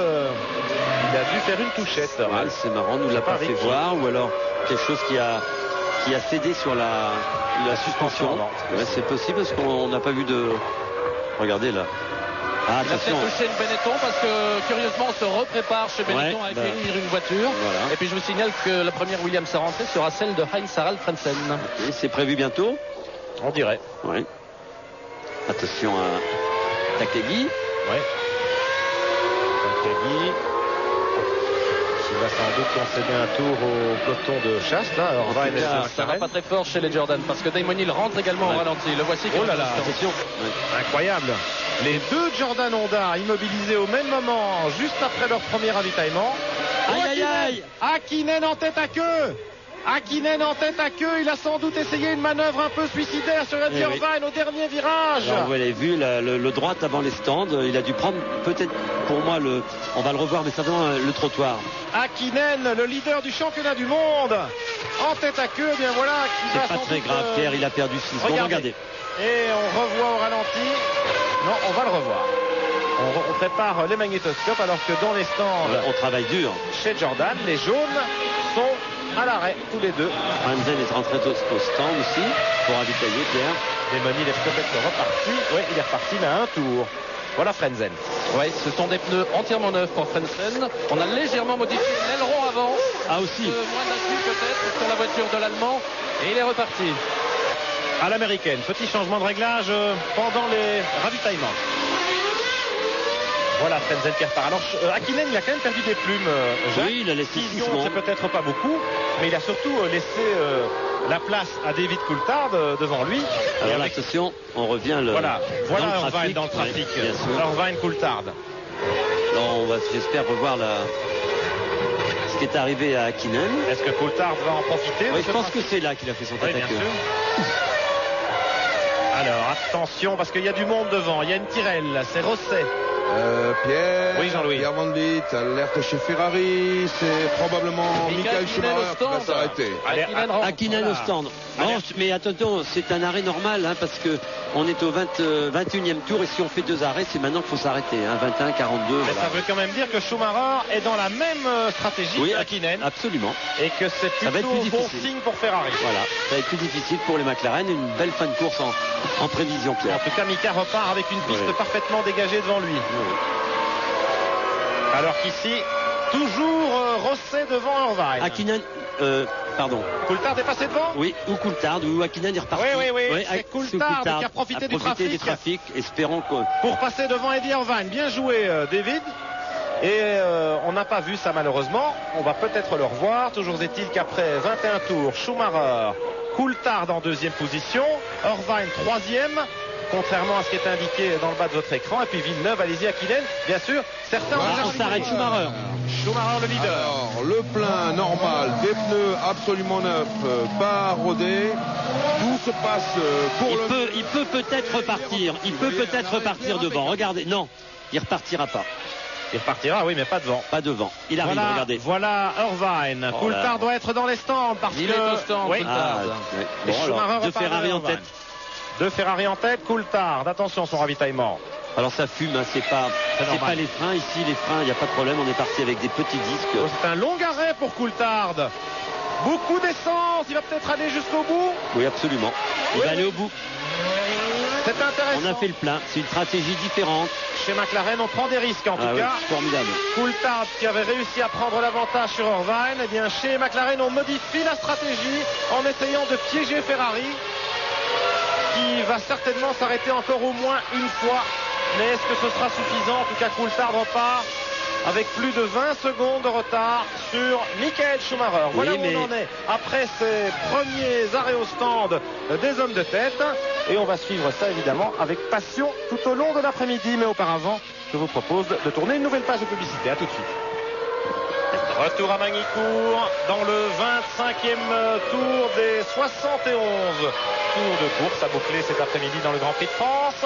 faire une touchette. Ouais, c'est marrant, nous l'a pas fait voir, ou alors quelque chose qui a cédé sur la suspension. Ouais, c'est possible parce qu'on n'a pas vu de... Regardez là. Ah, il a peut-être touché une Benetton parce que curieusement on se reprépare chez Benetton à accueillir une voiture. Voilà. Et puis je vous signale que la première Williams à rentrer sera celle de Heinz-Harald Frentzen. Et c'est prévu bientôt. On dirait. Oui. Attention à Takagi. Oui. Takagi qui va sans doute concéder un tour au peloton de chasse là. Alors, ça va pas très fort chez les Jordan parce que Damon Hill rentre également au ralenti. Le voici. Oh là là, attention. Incroyable. Les deux Jordan Honda immobilisés au même moment, juste après leur premier ravitaillement. Aïe aïe aïe. Hakkinen en tête à queue. Hakkinen en tête à queue, il a sans doute essayé une manœuvre un peu suicidaire sur Eddie Irvine au dernier virage. Alors, vous l'avez vu, le droite avant les stands, il a dû prendre peut-être pour moi on va le revoir, mais certainement le trottoir. Hakkinen, le leader du championnat du monde, en tête à queue, bien voilà. C'est pas très grave, Pierre, il a perdu 6 secondes. Regardez. Et on revoit au ralenti. Non, on va le revoir. On prépare les magnétoscopes alors que dans les stands, on travaille dur. Chez Jordan, les jaunes sont à l'arrêt, tous les deux. Frentzen est rentré au stand aussi pour ravitailler Pierre. Demoni, il est peut-être reparti. Oui, il est reparti, mais à un tour. Voilà Frentzen. Oui, ce sont des pneus entièrement neufs pour Frentzen. On a légèrement modifié l'aileron avant. Ah aussi. Moins d'appui peut-être sur la voiture de l'Allemand. Et il est reparti. À l'américaine, petit changement de réglage pendant les ravitaillements. Voilà Frentzen qui repart. Alors Hakkinen, il a quand même perdu des plumes. Oui, il a laissé 6 secondes. C'est peut-être pas beaucoup, mais il a surtout laissé la place à David Coulthard devant lui. Alors avec... attention, on revient voilà Irvine dans le trafic. Irvine Coulthard. On va, j'espère, revoir ce qui est arrivé à Hakkinen. Est-ce que Coulthard va en profiter? Oui, je pense que c'est là qu'il a fait son tête à queue. Alors attention parce qu'il y a du monde devant. Il y a une Tyrrell, c'est Rosset. Pierre, oui, Jean-Louis. Pierre Van Vliet, alerte chez Ferrari, c'est probablement Michael Schumacher qui va s'arrêter. Hakkinen au stand. Non, mais attention, c'est un arrêt normal parce que on est au 21e tour et si on fait 2 arrêts, c'est maintenant qu'il faut s'arrêter. 21, 42. Mais ça veut quand même dire que Schumacher est dans la même stratégie que Hakkinen. Absolument. Et que c'est plutôt bon signe pour Ferrari. Voilà, ça va être plus difficile pour les McLaren. Une belle fin de course en prévision, Pierre. En tout cas, Mika repart avec une piste parfaitement dégagée devant lui. Alors qu'ici, toujours Rosset devant Irvine. Hakkinen, pardon. Coulthard est passé devant? Oui, ou Coulthard, ou Hakkinen est reparti. Oui, c'est Coulthard qui a profité du trafic. Espérons que... Pour passer devant Eddie Irvine. Bien joué, David. Et on n'a pas vu ça malheureusement. On va peut-être le revoir. Toujours est-il qu'après 21 tours, Schumacher, Coulthard en 2e position, Irvine 3e. Contrairement à ce qui est indiqué dans le bas de votre écran. Et puis Villeneuve, allez-y, Hakkinen, bien sûr. Certains on s'arrête Schumacher. Schumacher le leader. Alors, le plein normal, des pneus absolument neufs, pas rodés. Tout se passe pour il peut peut-être repartir. Il peut peut-être repartir devant. Regardez, non, il repartira pas. Il repartira, oui, mais pas devant. Pas devant. Il arrive, regardez. Voilà Irvine. Coulthard doit être dans les stands parce il est au stand. Oui. Bon, alors, de Ferrari en tête. De Ferrari en tête, Coulthard. Attention son ravitaillement. Alors ça fume, c'est pas les freins. Ici, les freins, il n'y a pas de problème. On est parti avec des petits disques. Oh, c'est un long arrêt pour Coulthard. Beaucoup d'essence. Il va peut-être aller jusqu'au bout. Oui, absolument. Il va aller au bout. C'est intéressant. On a fait le plein. C'est une stratégie différente. Chez McLaren, on prend des risques en tout cas. Formidable. Coulthard qui avait réussi à prendre l'avantage sur Irvine. Eh bien, chez McLaren, on modifie la stratégie en essayant de piéger Ferrari, qui va certainement s'arrêter encore au moins une fois. Mais est-ce que ce sera suffisant? En tout cas, Coulthard repart avec plus de 20 secondes de retard sur Michael Schumacher. Voilà où on en est après ces premiers arrêts au stand des hommes de tête. Et on va suivre ça évidemment avec passion tout au long de l'après-midi. Mais auparavant, je vous propose de tourner une nouvelle page de publicité. À tout de suite. Retour à Magny-Cours dans le 25e tour des 71 tours de course à boucler cet après-midi dans le Grand Prix de France.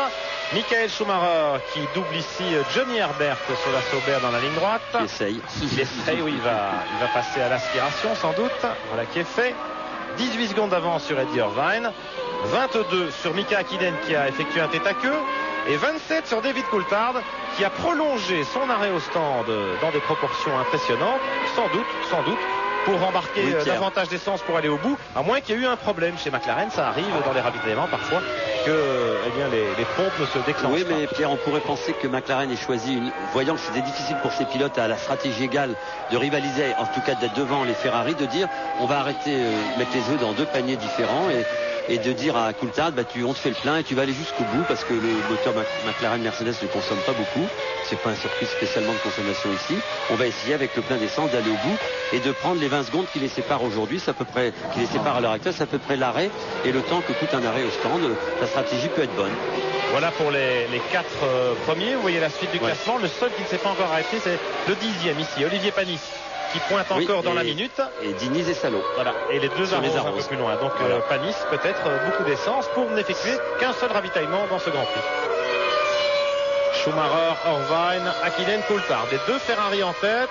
Michael Schumacher qui double ici Johnny Herbert sur la Sauber dans la ligne droite. Il essaye, oui, il va passer à l'aspiration sans doute. Voilà qui est fait. 18 secondes d'avance sur Eddie Irvine. 22 sur Mika Hakkinen qui a effectué un tête à queue. Et 27 sur David Coulthard qui a prolongé son arrêt au stand dans des proportions impressionnantes, sans doute, pour embarquer davantage d'essence pour aller au bout, à moins qu'il y ait eu un problème chez McLaren. Ça arrive dans les ravitaillements parfois que les pompes ne se déclenchent pas. Oui, mais Pierre, on pourrait penser que McLaren ait choisi, voyant que c'était difficile pour ses pilotes à la stratégie égale de rivaliser, en tout cas d'être devant les Ferrari, de dire on va arrêter, mettre les œufs dans 2 paniers différents et de dire à Coulthard, on te fait le plein et tu vas aller jusqu'au bout parce que le moteur McLaren Mercedes ne consomme pas beaucoup. C'est pas un circuit spécialement de consommation ici. On va essayer avec le plein d'essence d'aller au bout et de prendre les 20 secondes qui les séparent aujourd'hui, c'est à peu près, qui les séparent à l'heure actuelle, c'est à peu près l'arrêt et le temps que coûte un arrêt au stand. La stratégie peut être bonne. Voilà pour les 4 premiers. Vous voyez la suite du classement. Le seul qui ne s'est pas encore arrêté, c'est le 10e ici, Olivier Panis, qui pointe encore dans la minute. Et Diniz et Salo. Voilà. Et les deux arrosent un peu plus loin. Donc Panis peut-être beaucoup d'essence pour n'effectuer qu'un seul ravitaillement dans ce Grand Prix. Schumacher, Irvine, Hakkinen, Coulthard. Les 2 Ferrari en tête,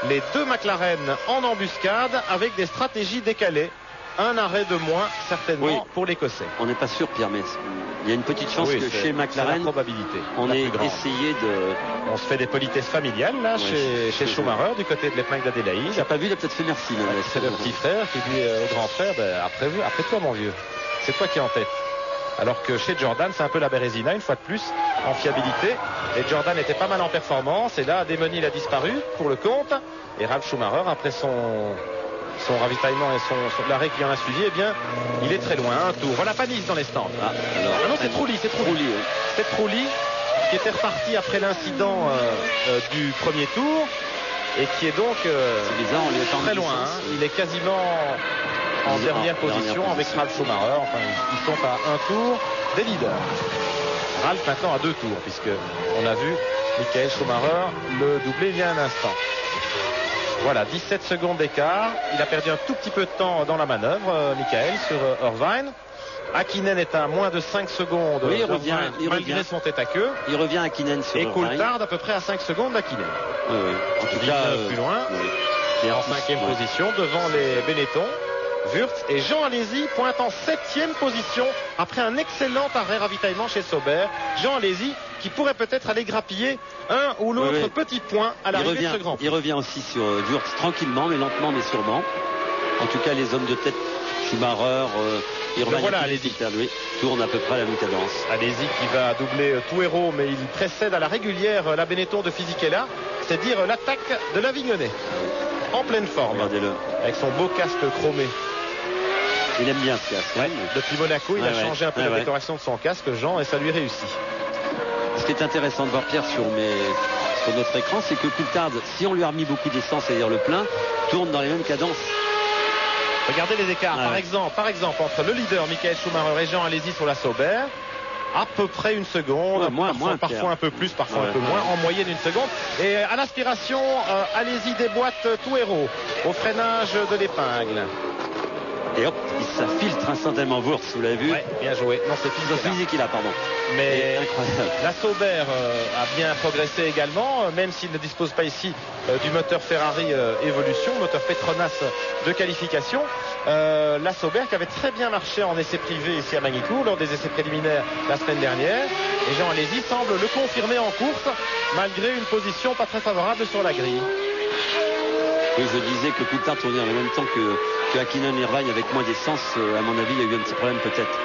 les 2 McLaren en embuscade avec des stratégies décalées. Un arrêt de moins certainement pour l'Écossais. On n'est pas sûr, Pierre, mais il y a une petite chance que chez McLaren, on ait essayé de... On se fait des politesses familiales là chez Schumacher du côté de l'épingle d'Adélaïde. J'ai pas vu, il a peut-être fait merci. C'est le petit frère qui dit au grand frère, après toi mon vieux, c'est toi qui es en tête. Alors que chez Jordan, c'est un peu la Bérésina, une fois de plus, en fiabilité. Et Jordan était pas mal en performance. Et là, Démonil a disparu pour le compte. Et Ralf Schumacher, après son ravitaillement et l'arrêt qui en a suivi, il est très loin. Un tour. Voilà Panis dans les stands. Non, c'est Trulli. C'est Trulli qui était reparti après l'incident du premier tour et qui est donc très loin. Il est quasiment en dernière position avec Ralf Schumacher. Enfin, ils sont à un tour des leaders. Ralf maintenant à 2 tours, puisque on a vu Michael Schumacher le doubler il y a un instant. Voilà, 17 secondes d'écart. Il a perdu un tout petit peu de temps dans la manœuvre, Michael, sur Irvine. Hakkinen est à moins de 5 secondes. Oui, il malgré son tête à queue. Il revient Hakkinen sur Irvine. Et Coulthard à peu près à 5 secondes d'Hakkinen. Oui. En tout cas, plus loin. Et en 5e position devant les Benetton. Wurtz et Jean Alesi pointe en 7e position après un excellent arrêt ravitaillement chez Sauber. Jean Alesi qui pourrait peut-être aller grappiller un ou l'autre petit point à l'arrivée de ce Grand Prix. Il revient aussi sur Wurtz tranquillement mais lentement mais sûrement. En tout cas les hommes de tête Schumacher, Alesi tourne à peu près à la mi-cadence. Alesi qui va doubler tout héros, mais il précède à la régulière la Benetton de Fisichella, c'est-à-dire l'attaque de l'Avignonnais. En pleine forme. Regardez-le. Avec son beau casque chromé. Il aime bien ce casque. Depuis Monaco, il a changé un peu la décoration de son casque, Jean, et ça lui réussit. Ce qui est intéressant de voir, Pierre, sur notre écran, c'est que Coulthard, si on lui a remis beaucoup d'essence, c'est-à-dire le plein, tourne dans les mêmes cadences. Regardez les écarts, par exemple, entre le leader Michael Schumacher et Jean Alesi sur la Sauber. À peu près 1 seconde, parfois un peu plus, parfois un peu moins, en moyenne 1 seconde. Et à l'aspiration, Alesi déboîte tout héros au freinage de l'épingle. Et hop, ça filtre instantanément Wurtz, vous l'avez vu? Ouais, bien joué. Non, c'est Fisichella, pardon. Mais la Sauber a bien progressé également, même s'il ne dispose pas ici du moteur Ferrari Evolution, moteur Petronas de qualification. La Sauber qui avait très bien marché en essai privé ici à Magny-Cours lors des essais préliminaires la semaine dernière. Et Jean Alesi semble le confirmer en course, malgré une position pas très favorable sur la grille. Oui, je disais que Coulthard tournait en même temps que Hakkinen et Irvine avec moins d'essence. À mon avis, il y a eu un petit problème peut-être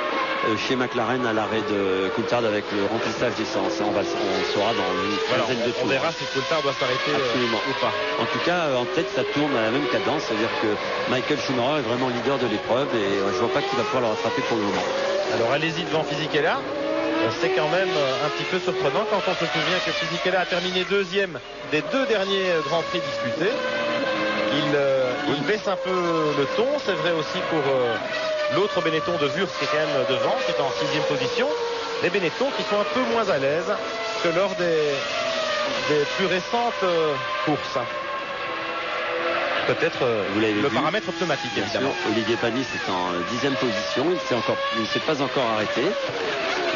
chez McLaren à l'arrêt de Coulthard avec le remplissage d'essence. On saura dans une quinzaine de tours. On verra si Coulthard doit s'arrêter ou pas. En tout cas, en tête, ça tourne à la même cadence. C'est-à-dire que Michael Schumacher est vraiment leader de l'épreuve et je vois pas qu'il va pouvoir le rattraper pour le moment. Alors allez-y devant Fisichella. C'est quand même un petit peu surprenant quand on se souvient que Fisichella a terminé deuxième des 2 derniers Grands Prix disputés. Il baisse un peu le ton, c'est vrai aussi pour l'autre Benetton de Wurz qui est quand même devant, qui est en 6e position. Les Benetton qui sont un peu moins à l'aise que lors des plus récentes courses. Peut-être le paramètre pneumatique, évidemment. Olivier Panis est en 10e position, il ne s'est pas encore arrêté.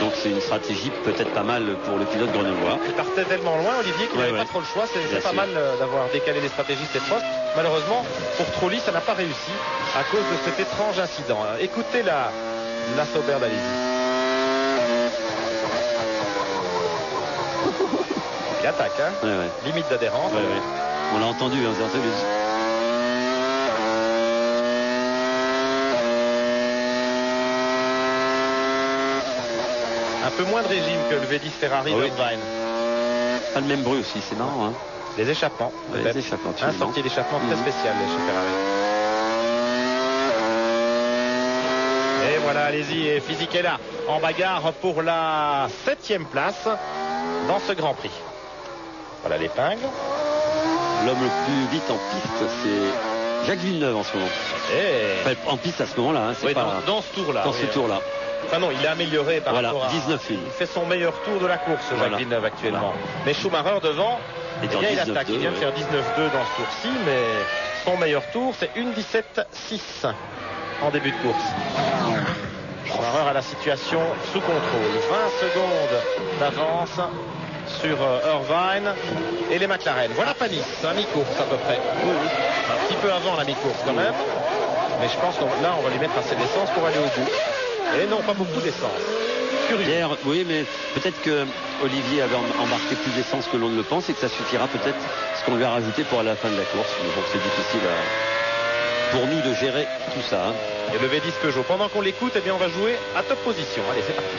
Donc c'est une stratégie peut-être pas mal pour le pilote grenoblois. Il partait tellement loin, Olivier, qu'il n'avait pas trop le choix. C'est pas mal d'avoir décalé les stratégies cette fois. Malheureusement, pour Trulli, ça n'a pas réussi à cause de cet étrange incident. Écoutez la Sauber d'Alési. Il attaque, hein. Limite d'adhérence. On l'a entendu, hein, c'est entendu. Un peu moins de régime que le V10 Ferrari d'Irvine. Pas le même bruit aussi, c'est marrant. Hein. Les échappements. Les échappements. Un sortie d'échappement très spécial chez Ferrari. Et voilà, allez-y, et Fisichella en bagarre pour la 7e place dans ce Grand Prix. Voilà l'épingle. L'homme le plus vite en piste, c'est Jacques Villeneuve en ce moment. Enfin, en piste à ce moment-là, hein, c'est pas dans ce tour-là. Dans ce tour-là. Enfin non, il est amélioré par rapport à... 19 Il fait son meilleur tour de la course, Jacques Villeneuve actuellement. Mais Schumacher devant, il attaque. Il vient de faire 19-2 dans ce tour-ci, mais son meilleur tour, c'est une 17-6 en début de course. Schumacher a la situation sous contrôle. 20 secondes d'avance sur Irvine et les McLaren. Voilà Panis, à mi-course à peu près. Un petit peu avant la mi-course quand même. Mais je pense que là, on va lui mettre assez d'essence pour aller au bout. Et non, pas beaucoup d'essence. Hier, oui, mais peut-être que Olivier avait embarqué plus d'essence que l'on ne le pense et que ça suffira peut-être ce qu'on lui a rajouté pour la fin de la course. Mais bon, c'est difficile pour nous de gérer tout ça. Hein. Et le V10 Peugeot. Pendant qu'on l'écoute, eh bien, on va jouer à top position. Allez, c'est parti.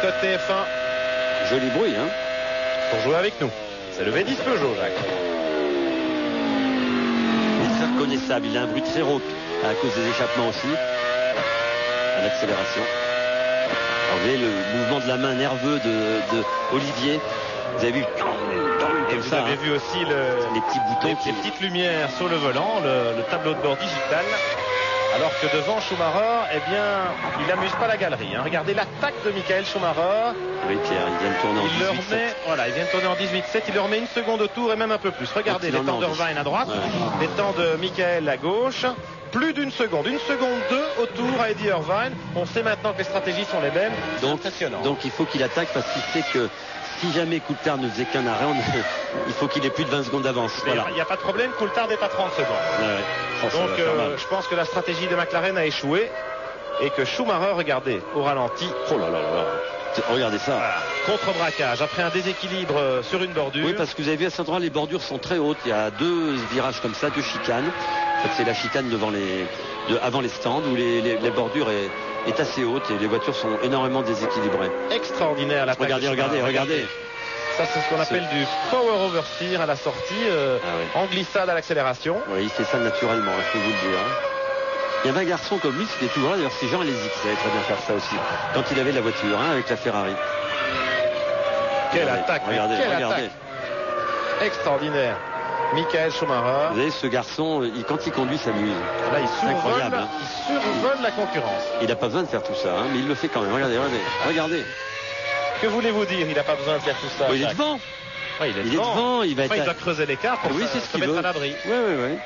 Code TF1. Joli bruit, hein. Pour jouer avec nous. C'est le V10 Peugeot, Jacques. Il est très reconnaissable. Il a un bruit très rauque à cause des échappements aussi. À l'accélération. Alors, vous voyez le mouvement de la main nerveux de Olivier. Vous avez vu et vous avez vu aussi les petits boutons, les petites lumières sur le volant, le tableau de bord digital. Alors que devant Schumacher, eh bien, il n'amuse pas la galerie. Hein. Regardez l'attaque de Michael Schumacher. Oui, Pierre, il vient de tourner en 18-7. Il vient de tourner en 18-7. Il leur met une seconde au tour et même un peu plus. Regardez les temps d'Irvine à droite, les temps de Michael à gauche. Plus d'une seconde. 1 seconde 2 au tour à Eddie Irvine. On sait maintenant que les stratégies sont les mêmes. Donc, impressionnant. Donc il faut qu'il attaque parce qu'il sait que si jamais Coulthard ne faisait qu'un arrêt, il faut qu'il ait plus de 20 secondes d'avance. Voilà. Il n'y a pas de problème, Coulthard est à 30 secondes. Donc je pense que la stratégie de McLaren a échoué et que Schumacher, regardez, au ralenti. Oh là là là. Regardez ça. Voilà. Contre-braquage, après un déséquilibre sur une bordure. Oui, parce que vous avez vu à cet endroit, les bordures sont très hautes. Il y a 2 virages comme ça, 2 chicanes. En fait, c'est la chicane avant les stands où les bordures est assez haute et les voitures sont énormément déséquilibrées. Extraordinaire l'attaque. Regardez. Ça, c'est ce qu'on appelle du power oversteer à la sortie, en glissade à l'accélération. Oui, il fait ça naturellement, je peux vous le dire. Il y avait un garçon comme lui, c'était toujours là. D'ailleurs, c'est Jean Alesi qui savait très bien faire ça aussi. Quand il avait la voiture, avec la Ferrari. Quelle attaque. Attaque. Extraordinaire. Michael Schumacher. Vous savez, ce garçon, quand il conduit, s'amuse. Là, il survole la concurrence. Il n'a pas besoin de faire tout ça, hein, mais il le fait quand même. Regardez. Que voulez-vous dire? Il n'a pas besoin de faire tout ça. Il est devant. Oui, il est devant. Il doit creuser l'écart pour se mettre à l'abri. Oui.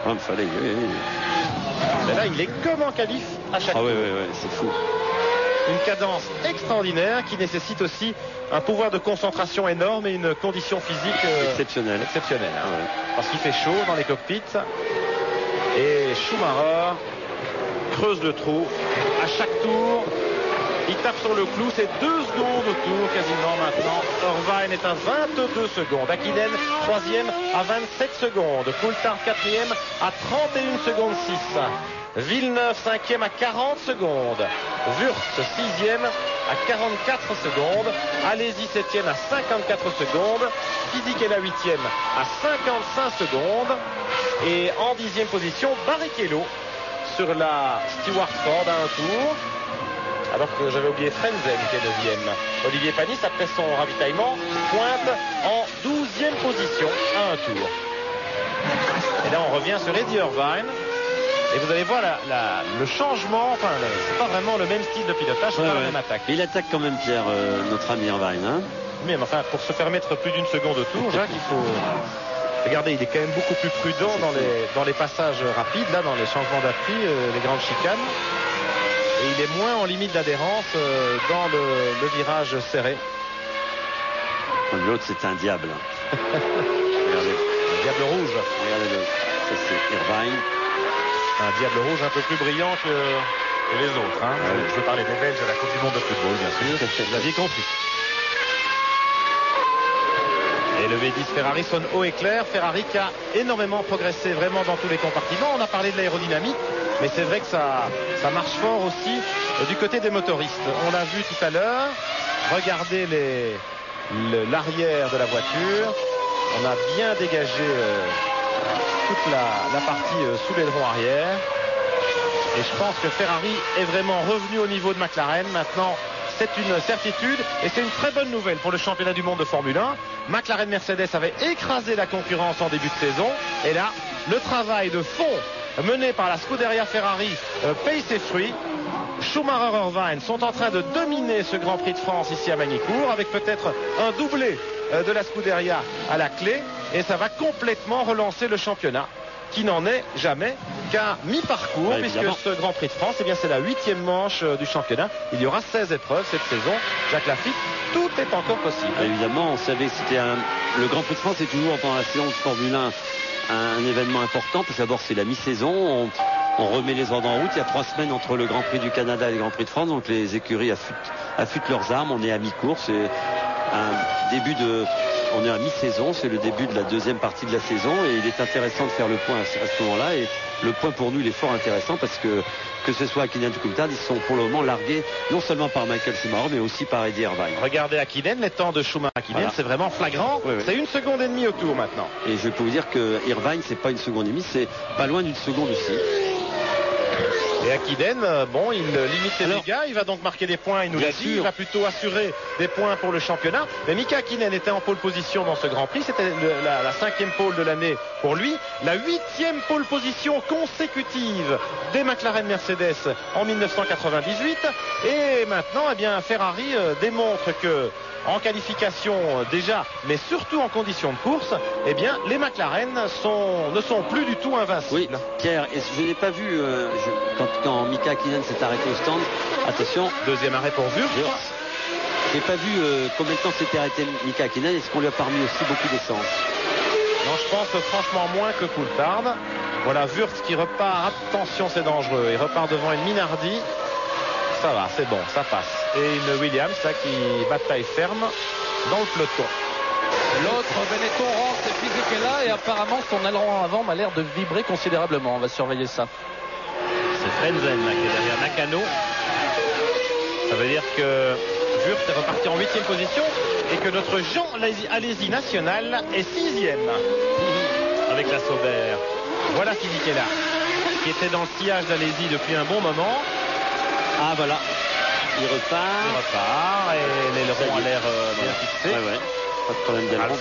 Il fallait. Mais là, il est comme en qualif à chaque fois. Oui, c'est fou. Une cadence extraordinaire qui nécessite aussi un pouvoir de concentration énorme et une condition physique exceptionnelle. Parce qu'il fait chaud dans les cockpits. Et Schumacher creuse le trou à chaque tour. Il tape sur le clou, c'est 2 secondes au tour quasiment maintenant. Irvine est à 22 secondes. Hakkinen 3e à 27 secondes. Coulthard 4e à 31 secondes 6. Villeneuve 5e à 40 secondes. Wurtz 6e à 44 secondes. Alési 7e à 54 secondes. Fisichella 8e à 55 secondes. Et en 10e position, Barrichello sur la Stewart Ford à un tour. Alors que j'avais oublié Frenzen qui est 9e. Olivier Panis, après son ravitaillement, pointe en 12e position à un tour. Et là, on revient sur Eddie Irvine. Et vous allez voir le changement. Enfin, c'est pas vraiment le même style de pilotage, c'est pas la même attaque. Il attaque quand même, Pierre, notre ami Irvine. Hein. Mais enfin, pour se faire mettre plus d'une seconde au tour, Jacques, il faut... Regardez, il est quand même beaucoup plus prudent dans les passages rapides, là, dans les changements d'appui, les grandes chicanes. Et il est moins en limite d'adhérence dans le virage serré. L'autre, c'est un diable. Regardez, un diable rouge. Regardez-le. Ça, c'est Irvine. Un diable rouge un peu plus brillant que les autres. Hein. Je veux parler des Belges à la Coupe du Monde de football, bien sûr. Vous l'aviez compris. Et le V10 Ferrari sonne haut et clair. Ferrari qui a énormément progressé vraiment dans tous les compartiments. On a parlé de l'aérodynamique, mais c'est vrai que ça marche fort aussi du côté des motoristes. On l'a vu tout à l'heure. Regardez l'arrière de la voiture. On a bien dégagé toute la partie sous l'aileron arrière. Et je pense que Ferrari est vraiment revenu au niveau de McLaren. Maintenant, c'est une certitude et c'est une très bonne nouvelle pour le championnat du monde de Formule 1. McLaren Mercedes avait écrasé la concurrence en début de saison. Et là, le travail de fond mené par la Scuderia Ferrari paye ses fruits. Schumacher et Irvine sont en train de dominer ce Grand Prix de France ici à Magny-Cours, avec peut-être un doublé de la Scuderia à la clé, et ça va complètement relancer le championnat qui n'en est jamais qu'à mi-parcours, puisque ce Grand Prix de France, eh bien, c'est la 8e manche du championnat. Il y aura 16 épreuves cette saison. Jacques Lafitte, tout est encore possible. Évidemment, on savait que c'était le Grand Prix de France est toujours pendant la saison de Formule 1 un événement important, parce que d'abord c'est la mi-saison, on remet les ordres en route. Il y a 3 semaines entre le Grand Prix du Canada et le Grand Prix de France, donc les écuries affûtent leurs armes. On est à mi-course, c'est on est à mi-saison, c'est le début de la deuxième partie de la saison, et il est intéressant de faire le point à ce moment-là. Et le point pour nous, il est fort intéressant, parce que ce soit Hakkinen ou Coulthard, ils sont pour le moment largués non seulement par Michael Schumacher, mais aussi par Eddie Irvine. Regardez Hakkinen, les temps de Schumacher, voilà. C'est vraiment flagrant. Oui. C'est 1,5 seconde au tour maintenant. Et je peux vous dire que Irvine, c'est pas 1,5 seconde, c'est pas loin d'1 seconde aussi. Et Hakkinen, bon, il limite ses dégâts, il va donc marquer des points, il nous l'a dit, il va plutôt assurer des points pour le championnat. Mais Mika Hakkinen était en pole position dans ce Grand Prix, c'était la 5e pole de l'année pour lui, la 8e pole position consécutive des McLaren Mercedes en 1998. Et maintenant, eh bien, Ferrari démontre que en qualification déjà, mais surtout en conditions de course, eh bien, les McLaren ne sont plus du tout invincibles. Oui, Pierre, et je n'ai pas vu quand Mika Hakkinen s'est arrêté au stand. Attention. Deuxième arrêt pour Wurtz. Je n'ai pas vu combien de temps s'était arrêté Mika Hakkinen. Est-ce qu'on lui a permis aussi beaucoup d'essence? Non, je pense franchement moins que Coulthard. Voilà, Wurtz qui repart. Attention, c'est dangereux. Il repart devant une Minardi. Ça va, c'est bon, ça passe. Et une Williams là qui bataille ferme dans le peloton. L'autre Benetton rentre, c'est Fisichella, et apparemment son aileron avant m'a l'air de vibrer considérablement. On va surveiller ça. C'est Frenzen là, qui est derrière Nakano. Ça veut dire que Wurtz est reparti en 8e position et que notre Jean Alési national est 6e avec la Sauber. Voilà Fisichella qui était dans le sillage d'Alési depuis un bon moment. Ah voilà, il repart et l'aileron a l'air bien fixé. Ouais. Pas de problème d'aileron.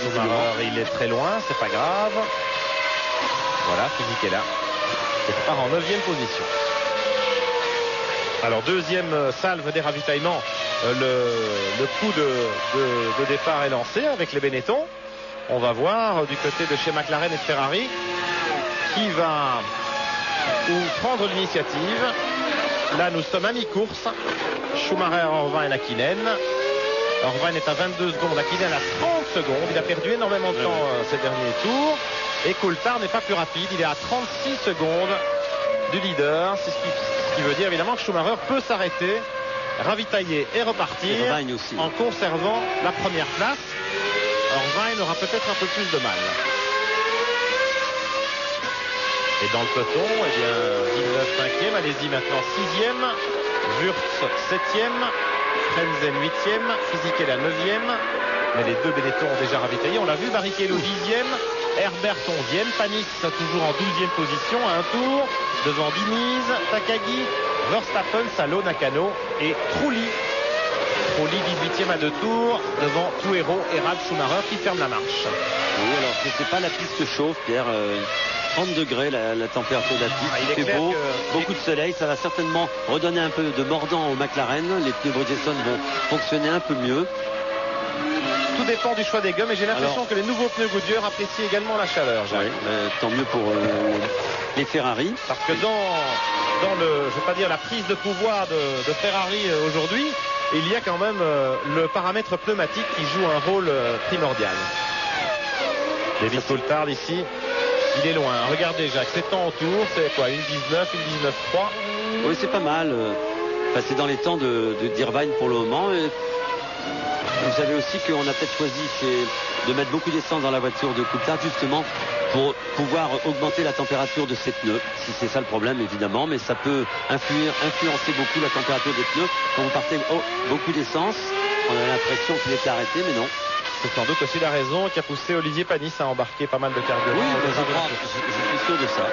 Il est très loin, c'est pas grave. Voilà, Fisichella qui repart en 9e position. Alors deuxième salve des ravitaillements, le coup de départ est lancé avec les Benetton. On va voir du côté de chez McLaren et de Ferrari qui va prendre l'initiative. Là, nous sommes à mi-course. Schumacher, Irvine, Hakkinen. Irvine est à 22 secondes. Hakkinen à 30 secondes. Il a perdu énormément de temps ces derniers tours. Et Coulthard n'est pas plus rapide. Il est à 36 secondes du leader. C'est ce qui veut dire évidemment que Schumacher peut s'arrêter, ravitailler et repartir en conservant la première place. Irvine aura peut-être un peu plus de mal. Et dans le peloton, eh bien, Villeneuve 5e, Alési maintenant 6e, Wurtz 7e, Frenzen 8e, Fisichella 9e. Mais les deux Benetton ont déjà ravitaillé. On l'a vu, Barrichello 10e, Herbert 11e, Panis toujours en 12e position à un tour, devant Diniz, Takagi, Verstappen, Salo, Nakano et Trulli. Trulli 18e à 2 tours, devant Tuero et Ralf Schumacher qui ferment la marche. Oui, alors je sais pas, la piste chauffe, Pierre. 30 degrés la température de la piste, il fait beau, beaucoup de soleil, ça va certainement redonner un peu de mordant au McLaren, les pneus Bridgestone vont fonctionner un peu mieux. Tout dépend du choix des gommes et j'ai l'impression que les nouveaux pneus Goodyear apprécient également la chaleur. Oui, tant mieux pour les Ferrari. Parce que dans le, je vais pas dire la prise de pouvoir de Ferrari aujourd'hui, il y a quand même le paramètre pneumatique qui joue un rôle primordial. David Coulthard ici, il est loin. Regardez Jacques, 7 ans au tour, c'est quoi, une 19, une 19.3. Oui, c'est pas mal. Enfin, c'est dans les temps d'Irvine pour le moment. Et vous savez aussi qu'on a peut-être choisi de mettre beaucoup d'essence dans la voiture de Coulthard justement pour pouvoir augmenter la température de ses pneus. Si c'est ça le problème évidemment, mais ça peut influencer beaucoup la température des pneus. Quand vous partez beaucoup d'essence, on a l'impression qu'il était arrêté, mais non. C'est sans doute aussi la raison qui a poussé Olivier Panis à embarquer pas mal de carburant. Oui, je suis sûr de ça.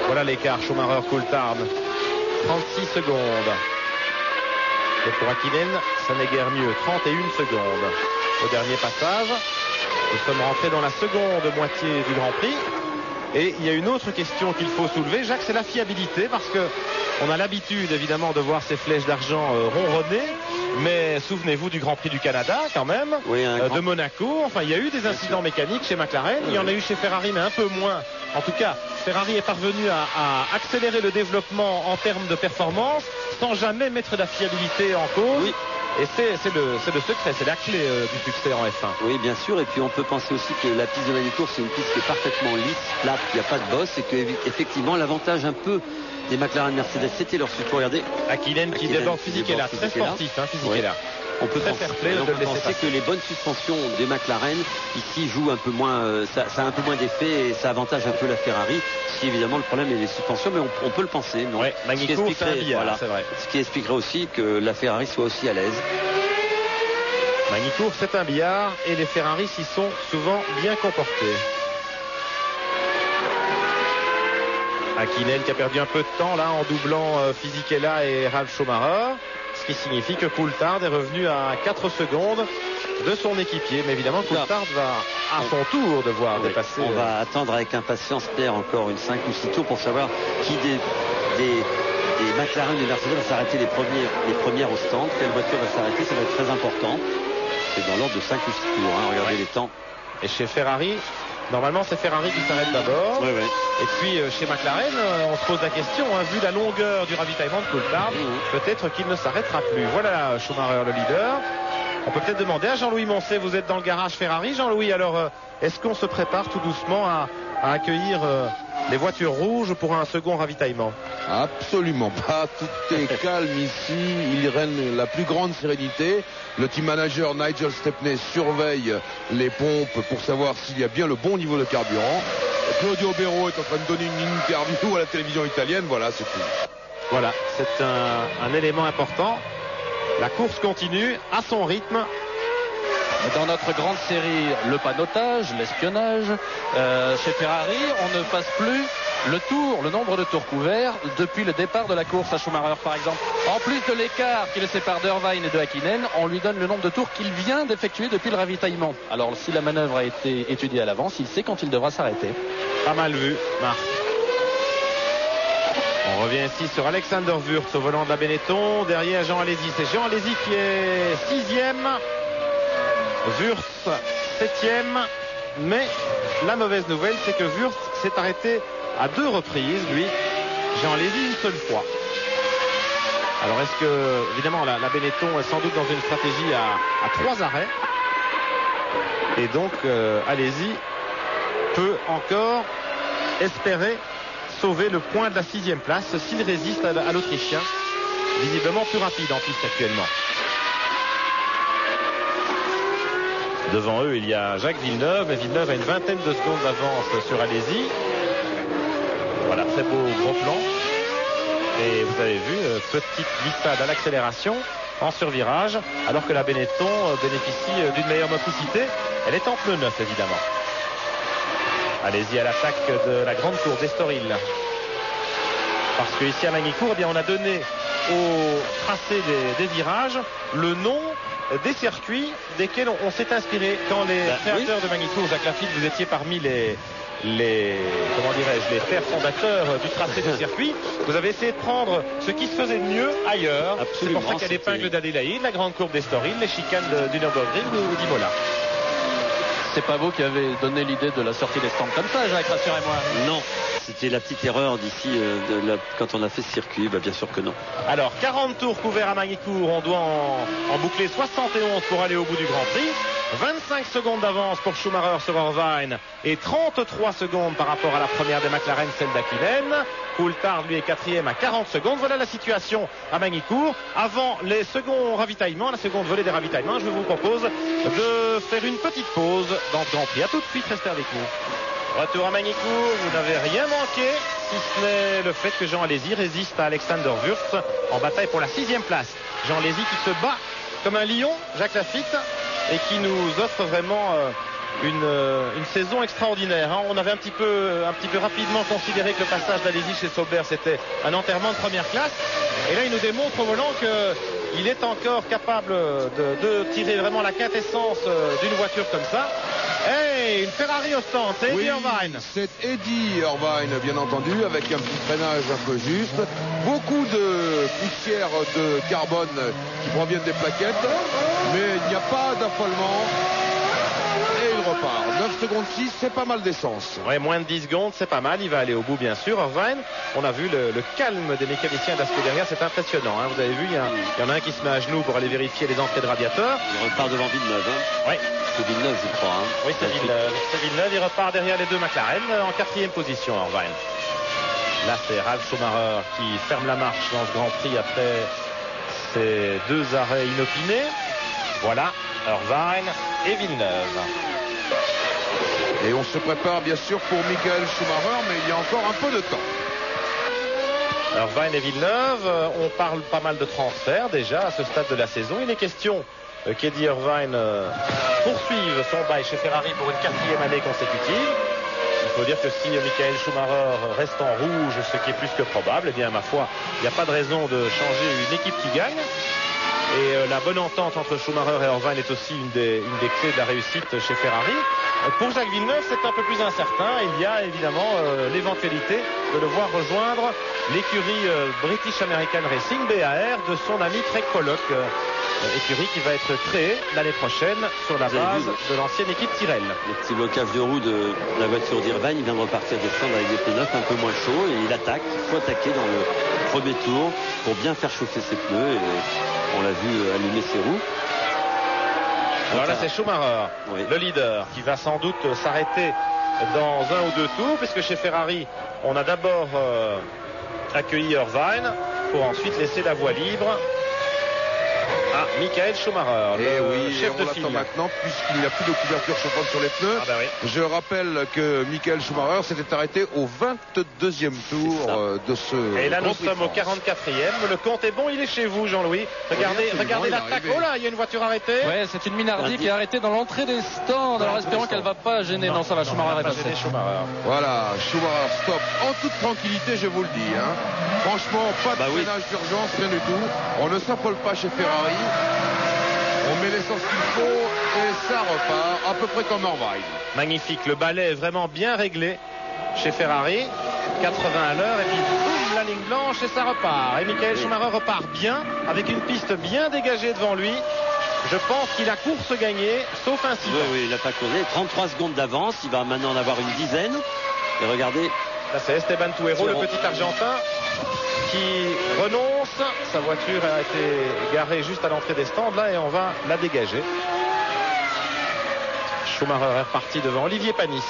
Voilà l'écart Schumacher-Coulthard. 36 secondes. Et pour Hakkinen, ça n'est guère mieux. 31 secondes. Au dernier passage, nous sommes rentrés dans la seconde moitié du Grand Prix. Et il y a une autre question qu'il faut soulever, Jacques, c'est la fiabilité, parce que on a l'habitude évidemment de voir ces flèches d'argent ronronner, mais souvenez-vous du Grand Prix du Canada quand même, de Monaco, enfin il y a eu des incidents mécaniques chez McLaren, il y en a eu chez Ferrari mais un peu moins. En tout cas, Ferrari est parvenu à accélérer le développement en termes de performance sans jamais mettre la fiabilité en cause. Oui. Et c'est le secret, c'est la clé du succès en F1. Oui, bien sûr. Et puis on peut penser aussi que la piste de Manicourt, c'est une piste qui est parfaitement lisse, plate, il n'y a pas de bosse. Et qu'effectivement, l'avantage un peu des McLaren Mercedes, c'était leur support. Regardez. Hakkinen qui déborde Fisichella, très sportif, Fisichella. Ouais. On peut penser que les bonnes suspensions des McLaren ici jouent un peu moins, ça a un peu moins d'effet et ça avantage un peu la Ferrari. Si évidemment le problème est les suspensions, mais on peut le penser. Non, Manicourt, c'est vrai. Ce qui expliquerait aussi que la Ferrari soit aussi à l'aise. Manicourt, c'est un billard et les Ferrari s'y sont souvent bien comportés. Hakkinen qui a perdu un peu de temps là en doublant Fisichella et Ralf Schumacher. Ce qui signifie que Coulthard est revenu à 4 secondes de son équipier. Mais évidemment, Coulthard va à son tour devoir dépasser. On va attendre avec impatience, Pierre, encore une 5 ou 6 tours pour savoir qui des McLaren et Mercedes va s'arrêter les premières au stand. Quelle voiture va s'arrêter, ça va être très important. C'est dans l'ordre de 5 ou 6 tours. Regardez les temps. Et chez Ferrari, normalement c'est Ferrari qui s'arrête d'abord. Et puis chez McLaren, on se pose la question, vu la longueur du ravitaillement de Coulthard, peut-être qu'il ne s'arrêtera plus. Voilà Schumacher le leader. On peut peut-être demander à Jean-Louis Moncet, vous êtes dans le garage Ferrari, Jean-Louis, alors est-ce qu'on se prépare tout doucement à accueillir les voitures rouges pour un second ravitaillement? Absolument pas, tout est calme ici, il règne la plus grande sérénité. Le team manager Nigel Stepney surveille les pompes pour savoir s'il y a bien le bon niveau de carburant. Claudio Bero est en train de donner une interview à la télévision italienne, voilà, c'est tout. Voilà, c'est un élément important. La course continue à son rythme. Dans notre grande série, le panotage, l'espionnage, chez Ferrari, on ne passe plus le nombre de tours couverts depuis le départ de la course à Schumacher par exemple. En plus de l'écart qui le sépare d'Irvine et de Hakkinen, on lui donne le nombre de tours qu'il vient d'effectuer depuis le ravitaillement. Alors si la manœuvre a été étudiée à l'avance, il sait quand il devra s'arrêter. Pas mal vu, Marc. On revient ici sur Alexander Wurtz au volant de la Benetton, derrière Jean Alesi. C'est Jean Alesi qui est 6e, Wurtz 7e, mais la mauvaise nouvelle c'est que Wurtz s'est arrêté à 2 reprises, lui. Jean Alesi une seule fois. Alors est-ce que, évidemment, la Benetton est sans doute dans une stratégie à 3 arrêts. Et donc Alesi peut encore espérer sauver le point de la 6e place s'il résiste à l'Autrichien, visiblement plus rapide en piste actuellement. Devant eux, il y a Jacques Villeneuve, et Villeneuve a une vingtaine de secondes d'avance sur Alesi. Voilà, très beau gros plan. Et vous avez vu, petite glissade à l'accélération en survirage, alors que la Benetton bénéficie d'une meilleure motricité. Elle est en pneu neuf, évidemment. Allez-y à l'attaque de la grande cour d'Estoril. Parce qu'ici à Magny-Cours, eh bien, on a donné au tracé des virages le nom des circuits desquels on s'est inspiré. Quand les créateurs de Magny-Cours, Jacques Lafitte, vous étiez parmi les pères fondateurs du tracé du circuit, vous avez essayé de prendre ce qui se faisait de mieux ailleurs. C'est pour ça qu'il y a l'épingle d'Adélaïde, la grande courbe d'Estoril, les chicanes du Nürburgring ou d'Imola. C'est pas vous qui avez donné l'idée de la sortie des stands comme ça, Jacques, rassurez-moi. Non, c'était la petite erreur d'ici quand on a fait ce circuit. Bien sûr que non. Alors 40 tours couverts à Magny-Cours, on doit en boucler 71 pour aller au bout du Grand Prix. 25 secondes d'avance pour Schumacher sur Irvine et 33 secondes par rapport à la première des McLaren, celle d'Hakkinen. Coulthard lui est quatrième à 40 secondes. Voilà la situation à Magny-Cours. Avant les seconds ravitaillements, la seconde volée des ravitaillements, je vous propose de faire une petite pause dans ce Grand Prix. À tout de suite, restez avec nous. Retour à Magny-Cours, vous n'avez rien manqué, si ce n'est le fait que Jean Alesi résiste à Alexander Wurz en bataille pour la 6e place. Jean Alesi qui se bat comme un lion, Jacques Lafitte, et qui nous offre vraiment une saison extraordinaire. On avait un petit peu rapidement considéré que le passage d'Alesi chez Sauber c'était un enterrement de première classe, et là il nous démontre au volant qu'il est encore capable de tirer vraiment la quintessence d'une voiture comme ça. Hey, une Ferrari au stand, c'est Eddie Irvine. C'est Eddie Irvine, bien entendu, avec un petit freinage un peu juste. Beaucoup de poussière de carbone qui proviennent des plaquettes, mais il n'y a pas d'affolement. Et il repart. 9 secondes 6, c'est pas mal d'essence. Ouais, moins de 10 secondes, c'est pas mal. Il va aller au bout, bien sûr. Irvine, on a vu le calme des mécaniciens d'Ascot derrière, c'est impressionnant. Vous avez vu, il y en a un qui se met à genoux pour aller vérifier les entrées de radiateurs. Il repart devant Villeneuve. Oui. C'est Villeneuve, je crois. Oui, c'est Villeneuve. Il repart derrière les deux McLaren en 4e position, Irvine. Là, c'est Ralf Schumacher qui ferme la marche dans ce Grand Prix après ces 2 arrêts inopinés. Voilà, Irvine et Villeneuve. Et on se prépare bien sûr pour Michael Schumacher, mais il y a encore un peu de temps. Irvine et Villeneuve, on parle pas mal de transferts déjà à ce stade de la saison. Il est question qu'Eddie Irvine poursuive son bail chez Ferrari pour une 4e année consécutive. Il faut dire que si Michael Schumacher reste en rouge, ce qui est plus que probable, eh bien ma foi, il n'y a pas de raison de changer une équipe qui gagne. Et la bonne entente entre Schumacher et Irvine est aussi une des clés de la réussite chez Ferrari. Pour Jacques Villeneuve, c'est un peu plus incertain. Il y a évidemment l'éventualité de le voir rejoindre l'écurie British American Racing, BAR, de son ami Craig Pollock. Écurie qui va être créée l'année prochaine sur la base de l'ancienne équipe Tyrrell. Le petit blocage de roue de la voiture d'Irvine, il vient de repartir descendre avec des pneus neufs un peu moins chauds, et il attaque. Il faut attaquer dans le premier tour pour bien faire chauffer ses pneus, et on l'a vu allumer ses roues. Alors là, c'est Schumacher, le leader, qui va sans doute s'arrêter dans 1 ou 2 tours, puisque chez Ferrari, on a d'abord accueilli Irvine pour ensuite laisser la voie libre à Michael Schumacher, le chef de file. Maintenant, puisqu'il n'y a plus de couverture chauffante sur les pneus. Je rappelle que Michael Schumacher s'était arrêté au 22e tour de ce. Et là, nous sommes au 44e. Le compte est bon, il est chez vous, Jean-Louis. Regardez l'attaque. Oh là, il y a une voiture arrêtée. Ouais, c'est une Minardi qui est arrêtée dans l'entrée des stands. Alors espérons qu'elle va pas gêner. Non, ça va, Schumacher est passé. Voilà, Schumacher stop en toute tranquillité, je vous le dis. Franchement, pas de freinage d'urgence, rien du tout. On ne s'affole pas chez Ferrari. On met l'essence qu'il faut et ça repart à peu près comme Irvine. Magnifique, le balai est vraiment bien réglé chez Ferrari. 80 à l'heure et puis boum, la ligne blanche et ça repart. Et Michael Schumacher repart bien avec une piste bien dégagée devant lui. Je pense qu'il a course gagnée, sauf incident. Oui, il n'a pas causé. 33 secondes d'avance, il va maintenant en avoir une dizaine. Et regardez. Là, c'est Esteban Tuero, le petit Argentin, qui renonce. Sa voiture a été garée juste à l'entrée des stands là et on va la dégager. Schumacher est reparti devant Olivier Panis,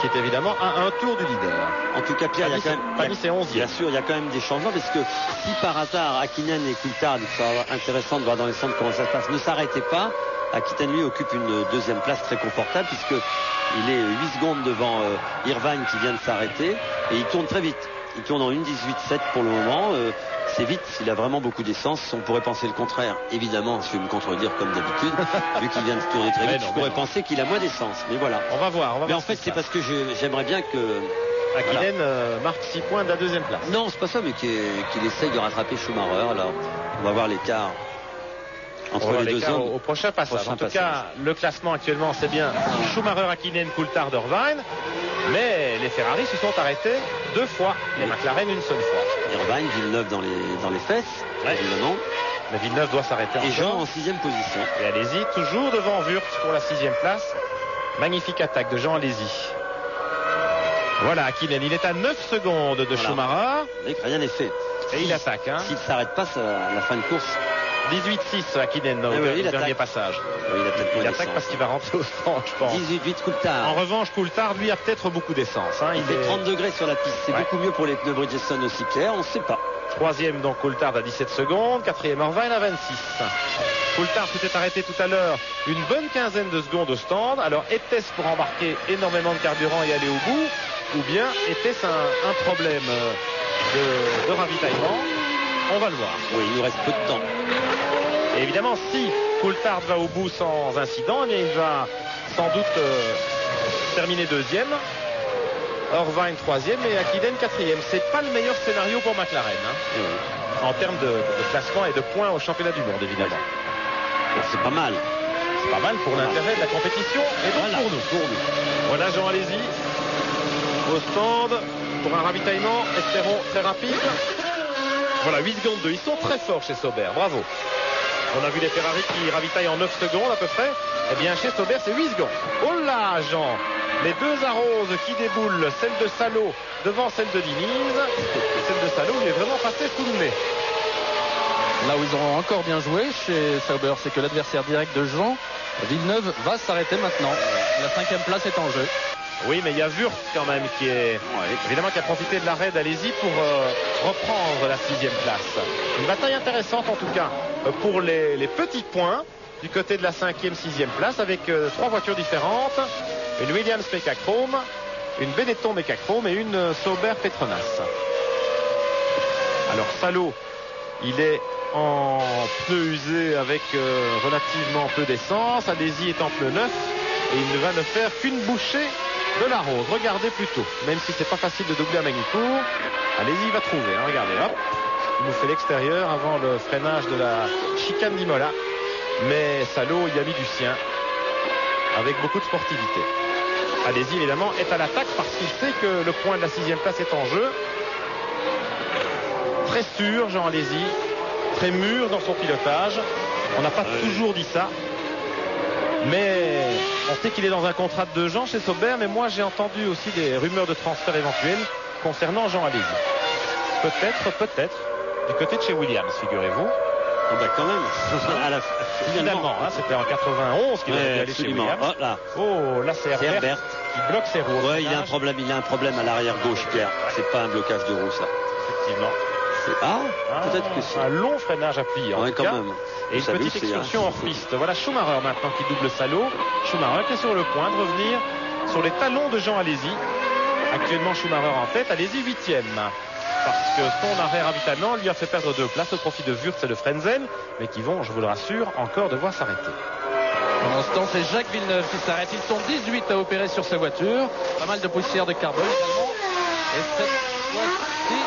qui est évidemment à un tour du leader. En tout cas, Pierre, Panis est 11e. Bien sûr, il y a quand même des changements parce que si par hasard Hakkinen et Coulthard, il sera intéressant de voir dans les centres comment ça se passe, ne s'arrêtaient pas, Aquitaine lui occupe une deuxième place très confortable puisqu'il est 8 secondes devant Irvine qui vient de s'arrêter et il tourne très vite. Il tourne en 1:18.7 pour le moment. C'est vite, il a vraiment beaucoup d'essence. On pourrait penser le contraire. Évidemment, je vais me contredire comme d'habitude, vu qu'il vient de tourner très vite. Je pourrais penser qu'il a moins d'essence. Mais voilà. On va voir. Mais en fait, c'est parce que j'aimerais bien que Aquitaine marque 6 points de la deuxième place. Non, c'est pas ça, mais qu'il essaye de rattraper Schumacher. Alors, on va voir l'écart entre les deux hommes au prochain passage. En tout cas, le classement actuellement, c'est bien Schumacher, Hakkinen, Coulthard, Irvine. Mais les Ferrari se sont arrêtés 2 fois. Les McLaren une seule fois. Irvine, Villeneuve dans les fesses, évidemment. Mais Villeneuve doit s'arrêter. Et Jean en 6e position. Et Alesi toujours devant Wurtz pour la 6e place. Magnifique attaque de Jean Alesi. Voilà, Hakkinen, il est à 9 secondes de Schumacher. Et rien n'est fait. Et il attaque. S'il ne s'arrête pas, c'est la fin de course. 18-6 Hakkinen au dernier passage. Il attaque parce qu'il va rentrer au stand, je pense. 18-8 Coulthard. En revanche, Coulthard, lui, a peut-être beaucoup d'essence. Il fait 30 degrés sur la piste. C'est beaucoup mieux pour les pneus Bridgestone aussi, Pierre. On ne sait pas. 3e, donc Coulthard à 17 secondes. 4e, Irvine à 26. Coulthard s'était arrêté tout à l'heure une bonne quinzaine de secondes au stand. Alors, était-ce pour embarquer énormément de carburant et aller au bout? Ou bien était-ce un problème de ravitaillement? On va le voir. Oui, il nous reste peu de temps. Et évidemment, si Coulthard va au bout sans incident, eh bien, il va sans doute terminer 2e. Irvine 3e et Hakkinen 4e. C'est pas le meilleur scénario pour McLaren. En termes de classement et de points au championnat du monde, évidemment. C'est pas mal. C'est pas mal pour l'intérêt de la compétition et donc pour nous. Voilà Jean Alesi au stand pour un ravitaillement, espérons, très rapide. Voilà, 8 secondes 2. Ils sont très forts chez Sauber. Bravo. On a vu les Ferrari qui ravitaillent en 9 secondes à peu près. Eh bien, chez Sauber, c'est 8 secondes. Oh là, Jean. Les deux arroses qui déboulent, celle de Salo devant celle de Diniz. Et celle de Salo, il est vraiment passé sous le nez. Là où ils auront encore bien joué chez Sauber, c'est que l'adversaire direct de Jean, Villeneuve, va s'arrêter maintenant. La 5e place est en jeu. Oui, mais il y a Wurtz quand même qui est évidemment qui a profité de l'arrêt d'Alesi pour reprendre la 6e place. Une bataille intéressante en tout cas pour les petits points du côté de la 5e, 6e place avec 3 voitures différentes. Une Williams Mecachrome, une Benetton Mecachrome et une Sauber Petronas. Alors Salo, il est en pneu usé avec relativement peu d'essence. Alesi est en pneu neuf et il ne va ne faire qu'une bouchée de la rose. Regardez plutôt, même si c'est pas facile de doubler à Magny-Cours. Alesi va trouver, hein, regardez, hop. Il nous fait l'extérieur avant le freinage de la chicane d'Imola. Mais Salo y a mis du sien avec beaucoup de sportivité. Alesi évidemment est à l'attaque parce qu'il sait que le point de la 6e place est en jeu. Très sûr Jean Alesi, très mûr dans son pilotage. On n'a pas toujours dit ça. Mais on sait qu'il est dans un contrat de 2 ans chez Sauber, mais moi j'ai entendu aussi des rumeurs de transfert éventuels concernant Jean Alesi. Peut-être, du côté de chez Williams, figurez-vous. Oh bah quand même. Finalement, hein, c'était en 91 qu'il aurait dû aller chez Williams. Oh, là c'est Herbert qui bloque ses roues. Ouais, il a un problème à l'arrière gauche, Pierre. C'est pas un blocage de roue, ça. Effectivement. Peut-être que c'est un long freinage appuyé en tout quand cas. même. Et une petite excursion hors piste. Voilà Schumacher maintenant qui double Salo. Schumacher qui est sur le point de revenir sur les talons de Jean Alesi. Actuellement Schumacher en tête, Alesi 8e. Parce que son arrêt ravitaillement lui a fait perdre 2 places au profit de Wurtz et de Frenzen, mais qui vont, je vous le rassure, encore devoir s'arrêter. Pendant ce temps, c'est Jacques Villeneuve qui s'arrête. Ils sont 18 à opérer sur sa voiture. Pas mal de poussière de carbone également. Et cette fois-ci,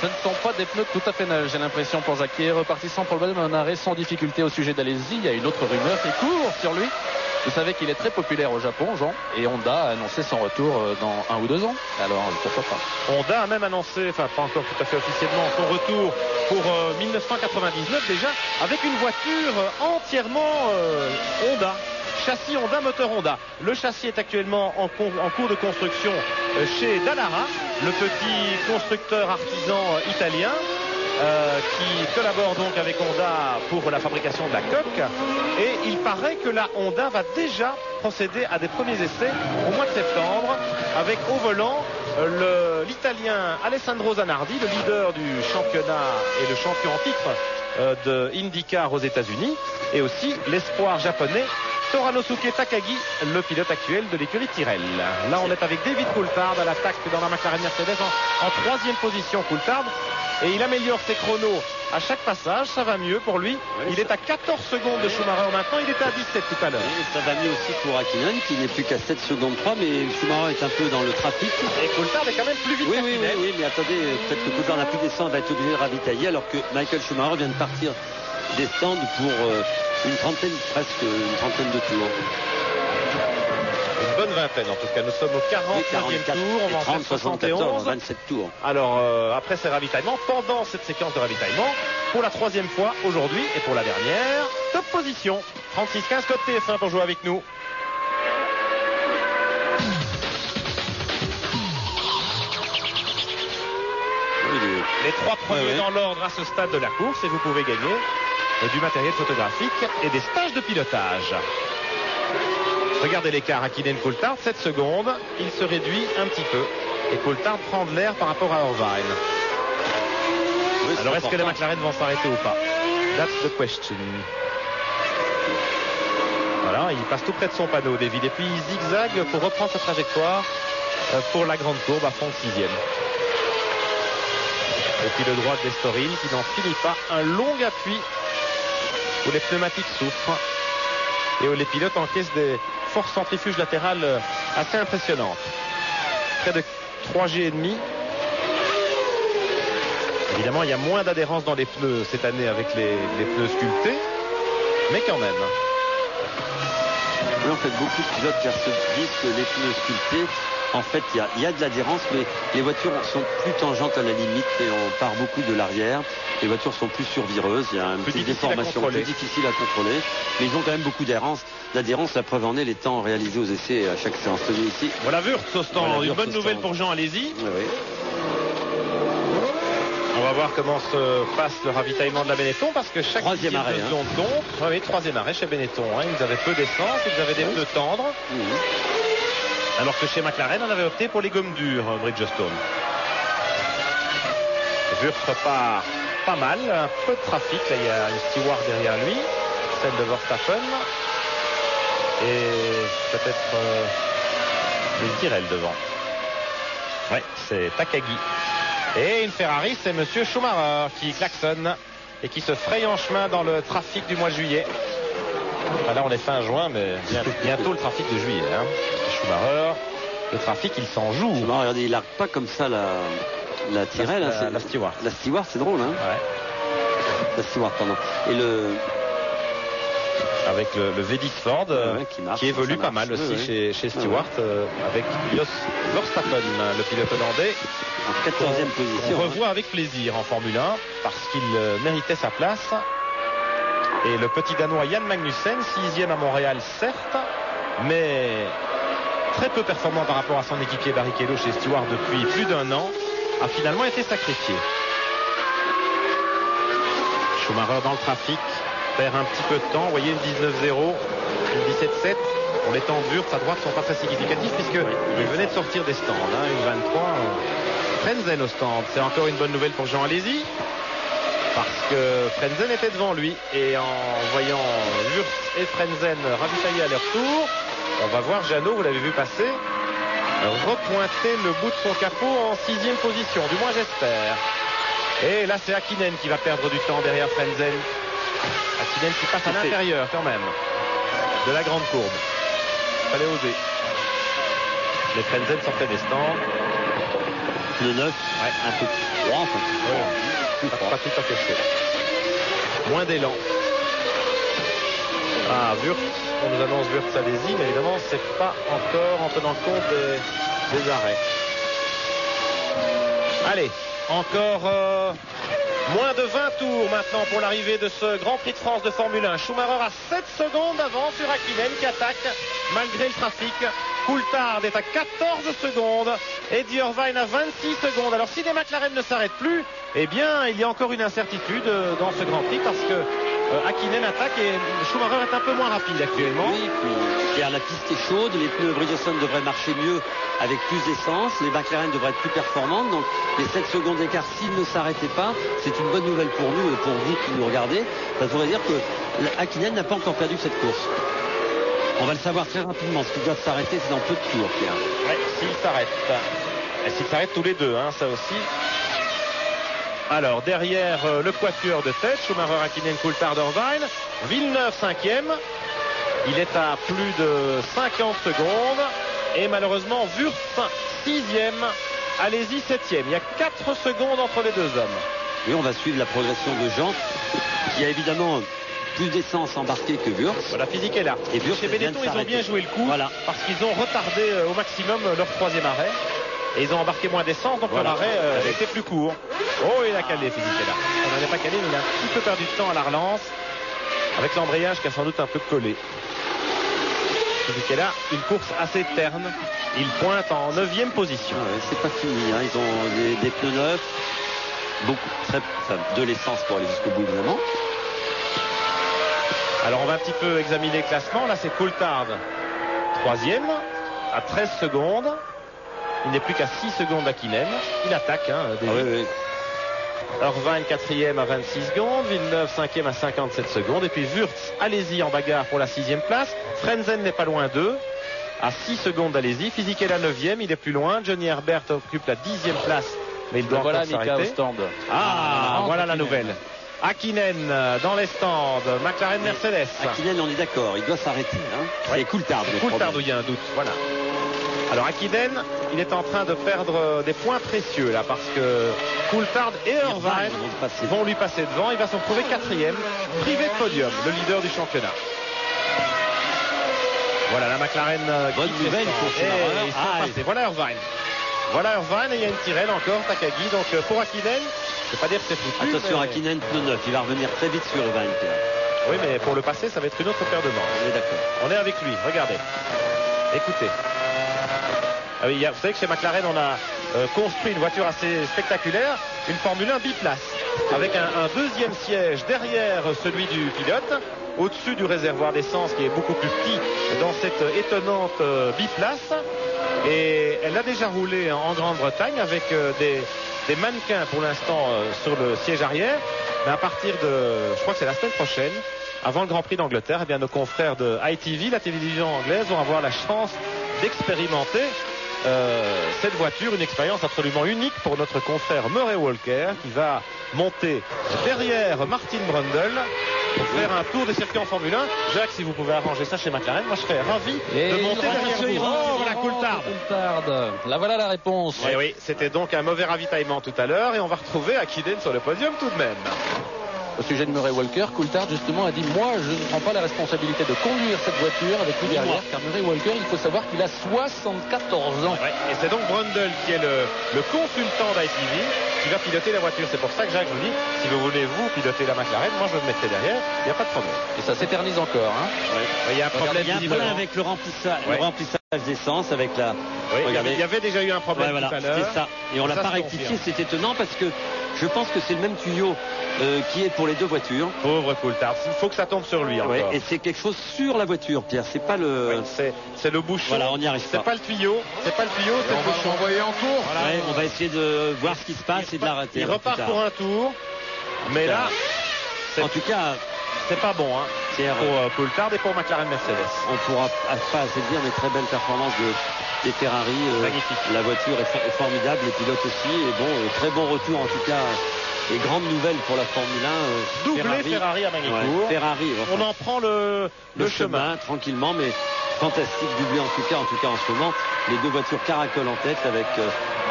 ce ne sont pas des pneus tout à fait neufs, j'ai l'impression, pour Jacques, qui est reparti sans problème, un arrêt sans difficulté au sujet d'Alesi. Il y a une autre rumeur qui court sur lui. Vous savez qu'il est très populaire au Japon, Jean, et Honda a annoncé son retour dans 1 ou 2 ans. Alors, pourquoi pas? Honda a même annoncé, enfin pas encore tout à fait officiellement, son retour pour 1999 déjà, avec une voiture entièrement Honda. Châssis Honda, moteur Honda. Le châssis est actuellement en cours de construction chez Dallara, le petit constructeur artisan italien. Qui collabore donc avec Honda pour la fabrication de la coque, et il paraît que la Honda va déjà procéder à des premiers essais au mois de septembre avec au volant l'Italien Alessandro Zanardi, le leader du championnat et le champion en titre de IndyCar aux États-Unis, et aussi l'espoir japonais Toranosuke Takagi, le pilote actuel de l'écurie Tyrrell. Là, on est avec David Coulthard à l'attaque dans la McLaren Mercedes en troisième position. Coulthard, et il améliore ses chronos à chaque passage, ça va mieux pour lui. Oui, il est à 14 secondes de Schumacher maintenant, il était à 17 tout à l'heure. Et ça va mieux aussi pour Hakkinen qui n'est plus qu'à 7 secondes 3, mais Schumacher est un peu dans le trafic. Et Coulthard est quand même plus vite qu'Hakkinen. Oui, mais attendez, peut-être que Coulthard n'a plus d'essence, va être obligé de ravitailler, alors que Michael Schumacher vient de partir des stands pour presque une trentaine de tours. Une bonne vingtaine en tout cas. Nous sommes au 40e tour, on va en faire 71. 27 tours. Alors après ces ravitaillements, pendant cette séquence de ravitaillement, pour la troisième fois aujourd'hui et pour la dernière, top position 36-15 code TF1 pour jouer avec nous. Les trois premiers dans l'ordre à ce stade de la course, et vous pouvez gagner du matériel photographique et des stages de pilotage. Regardez l'écart Hakkinen Coulthard, 7 secondes, il se réduit un petit peu et Coulthard prend de l'air par rapport à Irvine. Oui, alors est-ce que les McLaren vont s'arrêter ou pas? That's the question. Voilà, il passe tout près de son panneau, David, et puis il zigzague pour reprendre sa trajectoire pour la grande courbe à fond de 6e. Et puis le droit de Destorin qui n'en finit pas, un long appui où les pneumatiques souffrent et où les pilotes encaissent des forces centrifuges latérales assez impressionnantes. Près de 3G et demi. Évidemment, il y a moins d'adhérence dans les pneus cette année avec les pneus sculptés, mais quand même. Oui, en fait, beaucoup de pilotes disent que les pneus sculptés, en fait, il y a de l'adhérence, mais les voitures sont plus tangentes à la limite et on part beaucoup de l'arrière. Les voitures sont plus survireuses, il y a une petite déformation plus difficile à contrôler, mais ils ont quand même beaucoup d'adhérence. La preuve en est les temps réalisés aux essais à chaque séance tenue ici. Voilà Wurtz au stand, voilà, une bonne nouvelle pour Jean, allez-y. Oui. On va voir comment se passe le ravitaillement de la Benetton, parce que chaque troisième arrêt, seconde compte. Oui, troisième arrêt chez Benetton. Ils avaient peu d'essence, ils avaient des pneus tendres. Alors que chez McLaren, on avait opté pour les gommes dures, Bridgestone. Wurtz repart pas mal, un peu de trafic. Là, il y a une steward derrière lui, celle de Verstappen. Et peut-être les Tyrrell devant. Ouais, c'est Takagi. Et une Ferrari, c'est Monsieur Schumacher qui klaxonne et qui se fraye en chemin dans le trafic du mois de juillet. Là, on est fin juin, mais bientôt le trafic de juillet. Schumacher, le trafic, il s'en joue. Schumacher, regardez, il largue pas comme ça la Tyrrell. La steward. La steward, c'est drôle, hein. Ouais. La steward, pardon. Et avec le V10 Ford qui évolue pas mal aussi chez Stewart avec Jos Verstappen, le pilote hollandais. En 14e position. On revoit avec plaisir en Formule 1 parce qu'il méritait sa place. Et le petit Danois Jan Magnussen, 6e à Montréal, certes, mais très peu performant par rapport à son équipier Barrichello chez Stewart depuis plus d'un an, a finalement été sacrifié. Schumacher dans le trafic, perd un petit peu de temps. Vous voyez, une 19-0, une 17-7. Pour les temps de Wurtz à droite ne sont pas très significatifs puisqu'il venait de sortir des stands. Une 23. Frenzen au stand. C'est encore une bonne nouvelle pour Jean Alesi. Parce que Frenzen était devant lui. Et en voyant Wurtz et Frenzen ravitailler à leur tour, on va voir Jeannot, vous l'avez vu passer, repointer le bout de son capot en 6e position. Du moins j'espère. Et là c'est Hakkinen qui va perdre du temps derrière Frenzen. Hakkinen qui passe à l'intérieur quand même de la grande courbe. Fallait oser. Les Frenzen sortaient des stands. Le 9, un peu froid en fait. Pas tout à fait chaud. Moins d'élan. Wurtz, on nous annonce Wurtz allez-y, mais évidemment c'est pas encore en tenant compte des arrêts. Allez, encore moins de 20 tours maintenant pour l'arrivée de ce Grand Prix de France de Formule 1. Schumacher a 7 secondes d'avance sur Hakkinen qui attaque malgré le trafic. Coulthard est à 14 secondes. Eddie Irvine à 26 secondes. Alors si les McLaren ne s'arrêtent plus, eh bien il y a encore une incertitude dans ce Grand Prix parce que Hakkinen attaque et Schumacher est un peu moins rapide actuellement. Oui, puis la piste est chaude, les pneus Bridgestone devraient marcher mieux avec plus d'essence, les McLaren devraient être plus performantes, donc les 7 secondes d'écart s'ils ne s'arrêtaient pas, c'est une bonne nouvelle pour nous et pour vous qui nous regardez. Ça voudrait dire que Hakkinen n'a pas encore perdu cette course. On va le savoir très rapidement, ce qu'ils doivent s'arrêter, c'est dans peu de tours, Pierre. Ouais, s'ils s'arrêtent. Et s'ils s'arrêtent tous les deux, hein, ça aussi. Alors, derrière le quatuor de tête, Schumacher, Hakkinen, Coulthard, Irvine. Villeneuve, 5e. Il est à plus de 50 secondes. Et malheureusement, Wurz, 6e. Allez-y, 7e. Il y a 4 secondes entre les deux hommes. Oui, on va suivre la progression de Jean, qui a évidemment plus d'essence embarquée que Wurz. La physique est là. Et Wurz, chez Benetton, ils ont bien joué le coup. Voilà. Parce qu'ils ont retardé au maximum leur 3e arrêt. Et ils ont embarqué moins d'essence, donc leur arrêt était plus court. Oh, il a calé, Fisichella. On n'en est pas calé, mais il a un petit peu perdu de temps à la relance. Avec l'embrayage qui a sans doute un peu collé. Fisichella, une course assez terne. Il pointe en 9e position. Ouais, c'est pas fini, hein. Ils ont des pneus neufs. De l'essence pour aller jusqu'au bout, évidemment. Alors on va un petit peu examiner le classement. Là, c'est Coulthard, 3e, à 13 secondes. Il n'est plus qu'à 6 secondes d'Hakkinen. Il attaque. Oui. Irvine 4e à 26 secondes. Villeneuve 5e à 57 secondes. Et puis Wurz, allez-y en bagarre pour la 6e place. Frenzen n'est pas loin d'eux. À 6 secondes d'allez-y. Fisichella 9e. Il est plus loin. Johnny Herbert occupe la 10e place. Mais il doit encore s'arrêter. Voilà la nouvelle. Hakkinen dans les stands. McLaren Mercedes. Hakkinen, on est d'accord. Il doit s'arrêter. Hein. Oui. C'est Coulthard. Coulthard où il y a un doute. Voilà. Alors Hakkinen, il est en train de perdre des points précieux là parce que Coulthard et Irvine vont lui passer devant. Il va s'en trouver 4e, privé de podium, le leader du championnat. Voilà la McLaren. Bonne nouvelle pour Schumacher. Voilà Irvine. Voilà Irvine et il y a une tirelle encore, Takagi. Donc pour Hakkinen, je ne vais pas dire que c'est foutu. Attention, mais... Hakkinen, pneu neuf, il va revenir très vite sur Irvine. Oui, mais pour le passer, ça va être une autre paire de manches. On est d'accord. On est avec lui, regardez. Écoutez. Ah oui, vous savez que chez McLaren, on a construit une voiture assez spectaculaire, une Formule 1 biplace, avec un deuxième siège derrière celui du pilote, au-dessus du réservoir d'essence qui est beaucoup plus petit dans cette étonnante biplace. Et elle a déjà roulé en Grande-Bretagne avec des mannequins pour l'instant sur le siège arrière. Mais à partir de, je crois que c'est la semaine prochaine, avant le Grand Prix d'Angleterre, eh bien nos confrères de ITV, la télévision anglaise, vont avoir la chance d'expérimenter cette voiture, une expérience absolument unique pour notre confrère Murray Walker qui va monter derrière Martin Brundle pour faire un tour des circuits en Formule 1. Jacques, si vous pouvez arranger ça chez McLaren, moi je serais ravi de monter derrière vous. Oh, voilà Coulthard. Là voilà la réponse. Oui, c'était donc un mauvais ravitaillement tout à l'heure et on va retrouver Hakkinen sur le podium tout de même. Au sujet de Murray Walker, Coulthard justement a dit « Moi, je ne prends pas la responsabilité de conduire cette voiture avec lui derrière, car Murray Walker, il faut savoir qu'il a 74 ans. » Et c'est donc Brundle qui est le consultant d'ITV qui va piloter la voiture. C'est pour ça que Jacques vous dit, si vous voulez vous piloter la McLaren, moi je me mettrai derrière, il n'y a pas de problème. Et ça s'éternise encore. Hein. Il y a un problème. Il y a un problème avec le remplissage d'essence, avec la... Oui, il y avait déjà eu un problème tout à l'heure. C'est ça. Et on l'a pas rectifié, c'est étonnant parce que je pense que c'est le même tuyau qui est pour les deux voitures. Pauvre Coulthard, il faut que ça tombe sur lui encore. Et c'est quelque chose sur la voiture, Pierre, c'est pas le... c'est le bouchon. Voilà, on n'y arrive pas. C'est pas le tuyau, c'est le bouchon. On va envoyer en cours. Voilà. On va essayer de voir ce qui se passe et de l'arrêter. Il repart pour un tour, mais là, en tout cas, c'est pas bon hein, pour Coulthard et pour McLaren Mercedes. On pourra pas assez dire, mais très belle performance des Ferrari. Magnifique. La voiture est formidable, les pilotes aussi. Et bon, très bon retour en tout cas. Et grande nouvelle pour la Formule 1. Doublé Ferrari à Magny-Cours. Ferrari. On en prend le chemin tranquillement, mais fantastique doublé en tout cas en ce moment. Les deux voitures caracolent en tête avec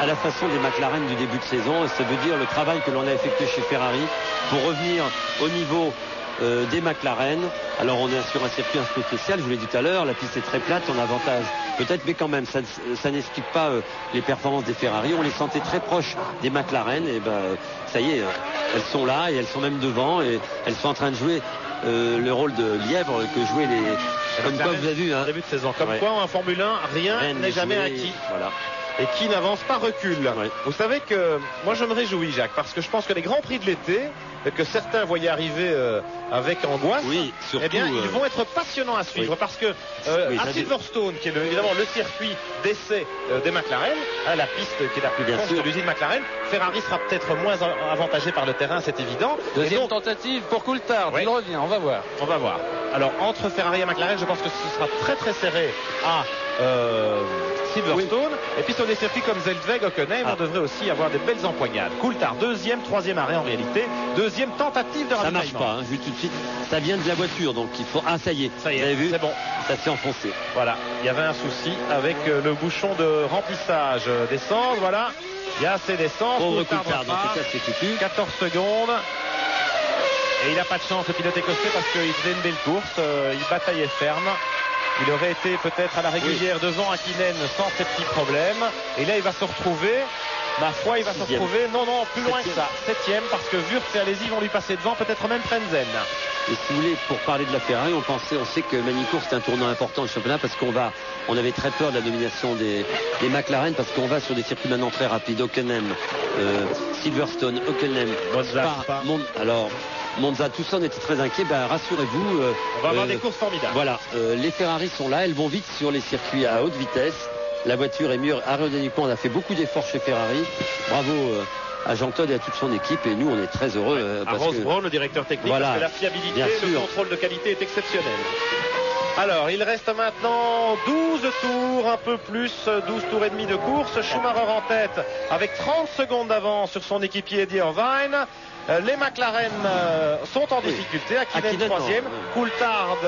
à la façon des McLaren du début de saison. Et ça veut dire le travail que l'on a effectué chez Ferrari pour revenir au niveau des McLaren. Alors on est sur un circuit un peu spécial, je vous l'ai dit tout à l'heure, la piste est très plate, on a avantage peut-être, mais quand même ça n'explique pas les performances des Ferrari. On les sentait très proches des McLaren et ça y est, elles sont là et elles sont même devant et elles sont en train de jouer le rôle de lièvre que jouaient les... Comme quoi vous avez vu, début de saison. Comme quoi en Formule 1, rien n'est jamais acquis. Voilà. et qui n'avance pas recule. Ouais. Vous savez que moi je me réjouis, Jacques, parce que je pense que les grands prix de l'été, que certains voyaient arriver avec angoisse, Oui, surtout, eh bien, ils vont être passionnants à suivre, oui. parce que Oui, à Silverstone, qui est évidemment le circuit d'essai des McLaren, hein, la piste qui est la plus Bien proche sûr. de l'usine McLaren, Ferrari sera peut-être moins avantagé par le terrain, c'est évident. Et Deuxième donc, tentative pour Coulthard. Oui. Il revient, on va voir. on va voir. Alors, entre Ferrari et McLaren, je pense que ce sera très très serré à Silverstone. Et puis sur des circuits comme Zandvoort, Hockenheim, on devrait aussi avoir des belles empoignades. Coulthard, deuxième, troisième arrêt en réalité. Deuxième tentative de Ça ravitaillement. marche pas, hein, vu tout de suite. Ça vient de la voiture, donc il faut. Ah, ça y est. Ça y est, Vous avez vu, c'est bon. ça s'est enfoncé. Voilà, il y avait un souci avec le bouchon de remplissage d'essence. Voilà, il y a assez d'essence. Pauvre Coulthard Coulthard, dans repart. ce cas, c'est foutu. 14 secondes. Et il n'a pas de chance, le pilote écossais, parce qu'il faisait une belle course. Il bataillait ferme. Il aurait été peut-être à la régulière devant Hakkinen sans ces petits problèmes. Et là, il va se retrouver. Ma foi, il va se Sixième. retrouver. Non, non, plus loin que Septième. ça. Septième, parce que Wurtz et Alesi vont lui passer devant, peut-être même Frenzen. Et si vous voulez, pour parler de la Ferrari, on sait que Manicourt c'est un tournant important du championnat parce on avait très peur de la domination des McLaren parce qu'on va sur des circuits maintenant très rapides. Hockenheim, Silverstone, Hockenheim, Monza, Spa, alors Monza, tout ça on était très inquiets. Ben, rassurez-vous. On va avoir des courses formidables. Voilà, les Ferrari sont là, elles vont vite sur les circuits à haute vitesse. La voiture est mieux aérodynamiquement. On a fait beaucoup d'efforts chez Ferrari. Bravo à Jean Todt et à toute son équipe. Et nous, on est très heureux. À parce Ross que Brown, le directeur technique, Voilà. parce que la fiabilité, Bien le sûr. contrôle de qualité est exceptionnel. Alors, il reste maintenant 12 tours, un peu plus, 12 tours et demi de course. Schumacher en tête avec 30 secondes d'avance sur son équipier Eddie Irvine. Les McLaren sont en difficulté. Hakkinen Hakkinen, 3e, non. Coulthard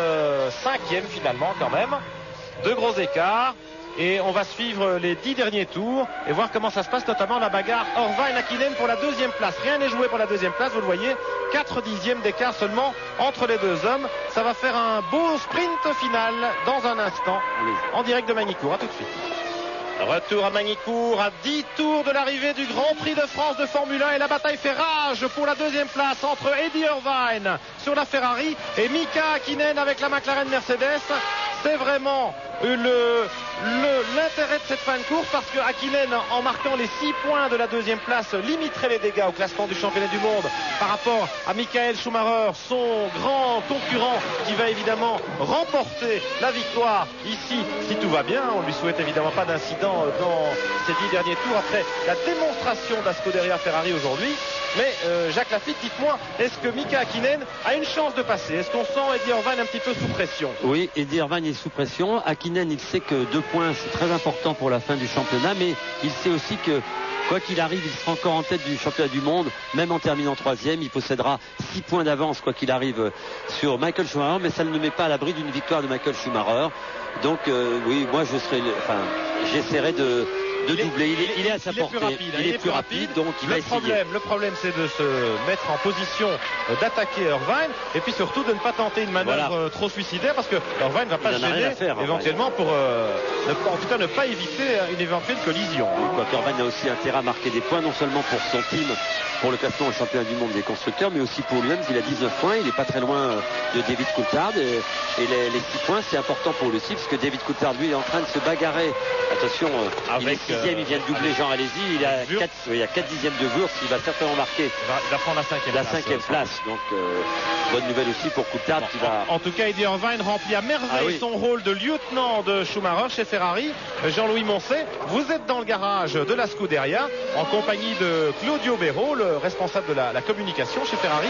5e finalement quand même. Deux gros écarts. Et on va suivre les 10 derniers tours et voir comment ça se passe, notamment la bagarre Irvine-Hakkinen pour la deuxième place. Rien n'est joué pour la deuxième place, vous le voyez, 4 dixièmes d'écart seulement entre les deux hommes. Ça va faire un beau sprint final dans un instant, en direct de Magny-Cours. À tout de suite. Retour à Magny-Cours, à 10 tours de l'arrivée du Grand Prix de France de Formule 1 et la bataille fait rage pour la deuxième place entre Eddie Irvine sur la Ferrari et Mika Hakkinen avec la McLaren Mercedes. C'est vraiment l'intérêt de cette fin de course parce que Hakkinen, en marquant les 6 points de la deuxième place, limiterait les dégâts au classement du championnat du monde par rapport à Michael Schumacher, son grand concurrent qui va évidemment remporter la victoire ici si tout va bien. On ne lui souhaite évidemment pas d'incident dans ces 10 derniers tours après la démonstration d'Ascoderia Ferrari aujourd'hui. Mais Jacques Lafitte, dites-moi, est-ce que Mika Hakkinen a une chance de passer? Est-ce qu'on sent Eddie Irvine un petit peu sous pression? Oui, Eddie Irvine est sous pression. Hakkinen, il sait que 2 points, c'est très important pour la fin du championnat, mais il sait aussi que quoi qu'il arrive, il sera encore en tête du championnat du monde, même en terminant 3e. Il possédera 6 points d'avance, quoi qu'il arrive, sur Michael Schumacher, mais ça ne le met pas à l'abri d'une victoire de Michael Schumacher. Donc, oui, moi, j'essaierai de doubler. Il est à sa portée. Il est plus rapide, donc il va essayer. Le problème, c'est de se mettre en position d'attaquer Irvine et puis surtout de ne pas tenter une manœuvre trop suicidaire parce que Irvine ne va pas se gêner éventuellement pour en tout cas ne pas éviter une éventuelle collision. Irvine a aussi intérêt à marquer des points, non seulement pour son team, pour le classement au championnat du monde des constructeurs, mais aussi pour lui-même. Il a 19 points, il n'est pas très loin de David Coulthard et les 6 points, c'est important pour lui aussi parce que David Coulthard, lui, il est en train de se bagarrer. Attention, il est 6e, il vient de doubler Jean Alesi, il a 4 dixièmes de Wurtz, il va certainement marquer il va prendre la 5e place. Donc bonne nouvelle aussi pour Coulthard qui va... En tout cas, Eddie Irvine remplit à merveille son rôle de lieutenant de Schumacher chez Ferrari. Jean-Louis Moncet, vous êtes dans le garage de la Scuderia en compagnie de Claudio Béraud, le responsable de la communication chez Ferrari.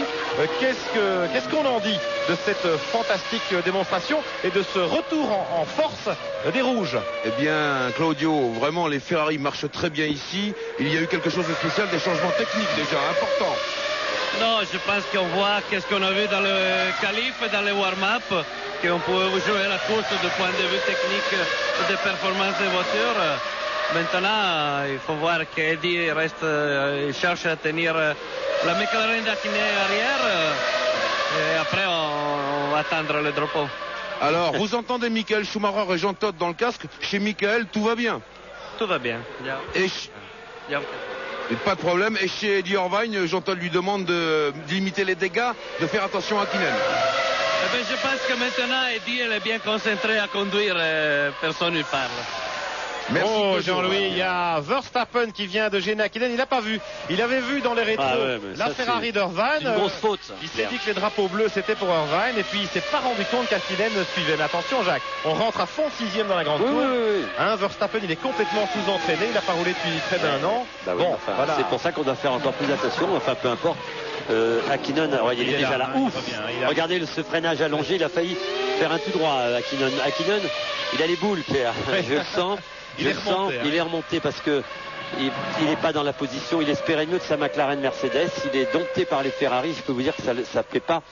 Qu'est-ce qu'on en dit de cette fantastique démonstration et de ce retour en force des Rouges? Eh bien, Claudio, vraiment, les Ferrari marchent très bien ici. Il y a eu quelque chose de spécial, des changements techniques déjà importants. Non, je pense qu'on voit qu'est-ce qu'on a vu dans le qualif et dans le warm-up, qu'on peut jouer la course du point de vue technique et de performance des voitures. Maintenant, il faut voir qu'Eddie reste, il cherche à tenir la McLaren d'Hakkinen arrière. Et après, on va attendre le drapeau. Alors, vous entendez Michael Schumacher et Jean Todt dans le casque. Chez Michael, tout va bien. Tout va bien. Et pas de problème. Et chez Eddie Irvine, Jean Todt lui demande de limiter les dégâts, de faire attention à Hakkinen. Eh bien, je pense que maintenant, Eddie elle est bien concentré à conduire. Personne ne parle. Merci, Oh Claudio. Jean-Louis, il y a Verstappen qui vient de gêner Hakkinen. Il n'a pas vu. Il avait vu dans les rétros mais la ça, Ferrari c'est d'Irvine. une grosse faute. Ça. Il s'est dit que les drapeaux bleus c'était pour Irvine et puis il s'est pas rendu compte qu'Hakkinen suivait. Mais attention Jacques, on rentre à fond 6e dans la grande Oui, tour. oui. Hein, Verstappen il est complètement sous-entraîné. Il n'a pas roulé depuis près d'un an. Bah oui, bon, enfin, voilà. c'est pour ça qu'on doit faire encore plus attention. Enfin, peu importe. Hakkinen, il est déjà là. hein, Ouf. il va bien, Regardez ce freinage allongé. Il a failli faire un tout droit. Hakkinen, il a les boules, Pierre. Je le sens. Il est remonté, hein. Il est remonté parce que il n'est pas dans la position. Il espérait mieux de sa McLaren Mercedes. Il est dompté par les Ferrari. Je peux vous dire que ça ne plaît pas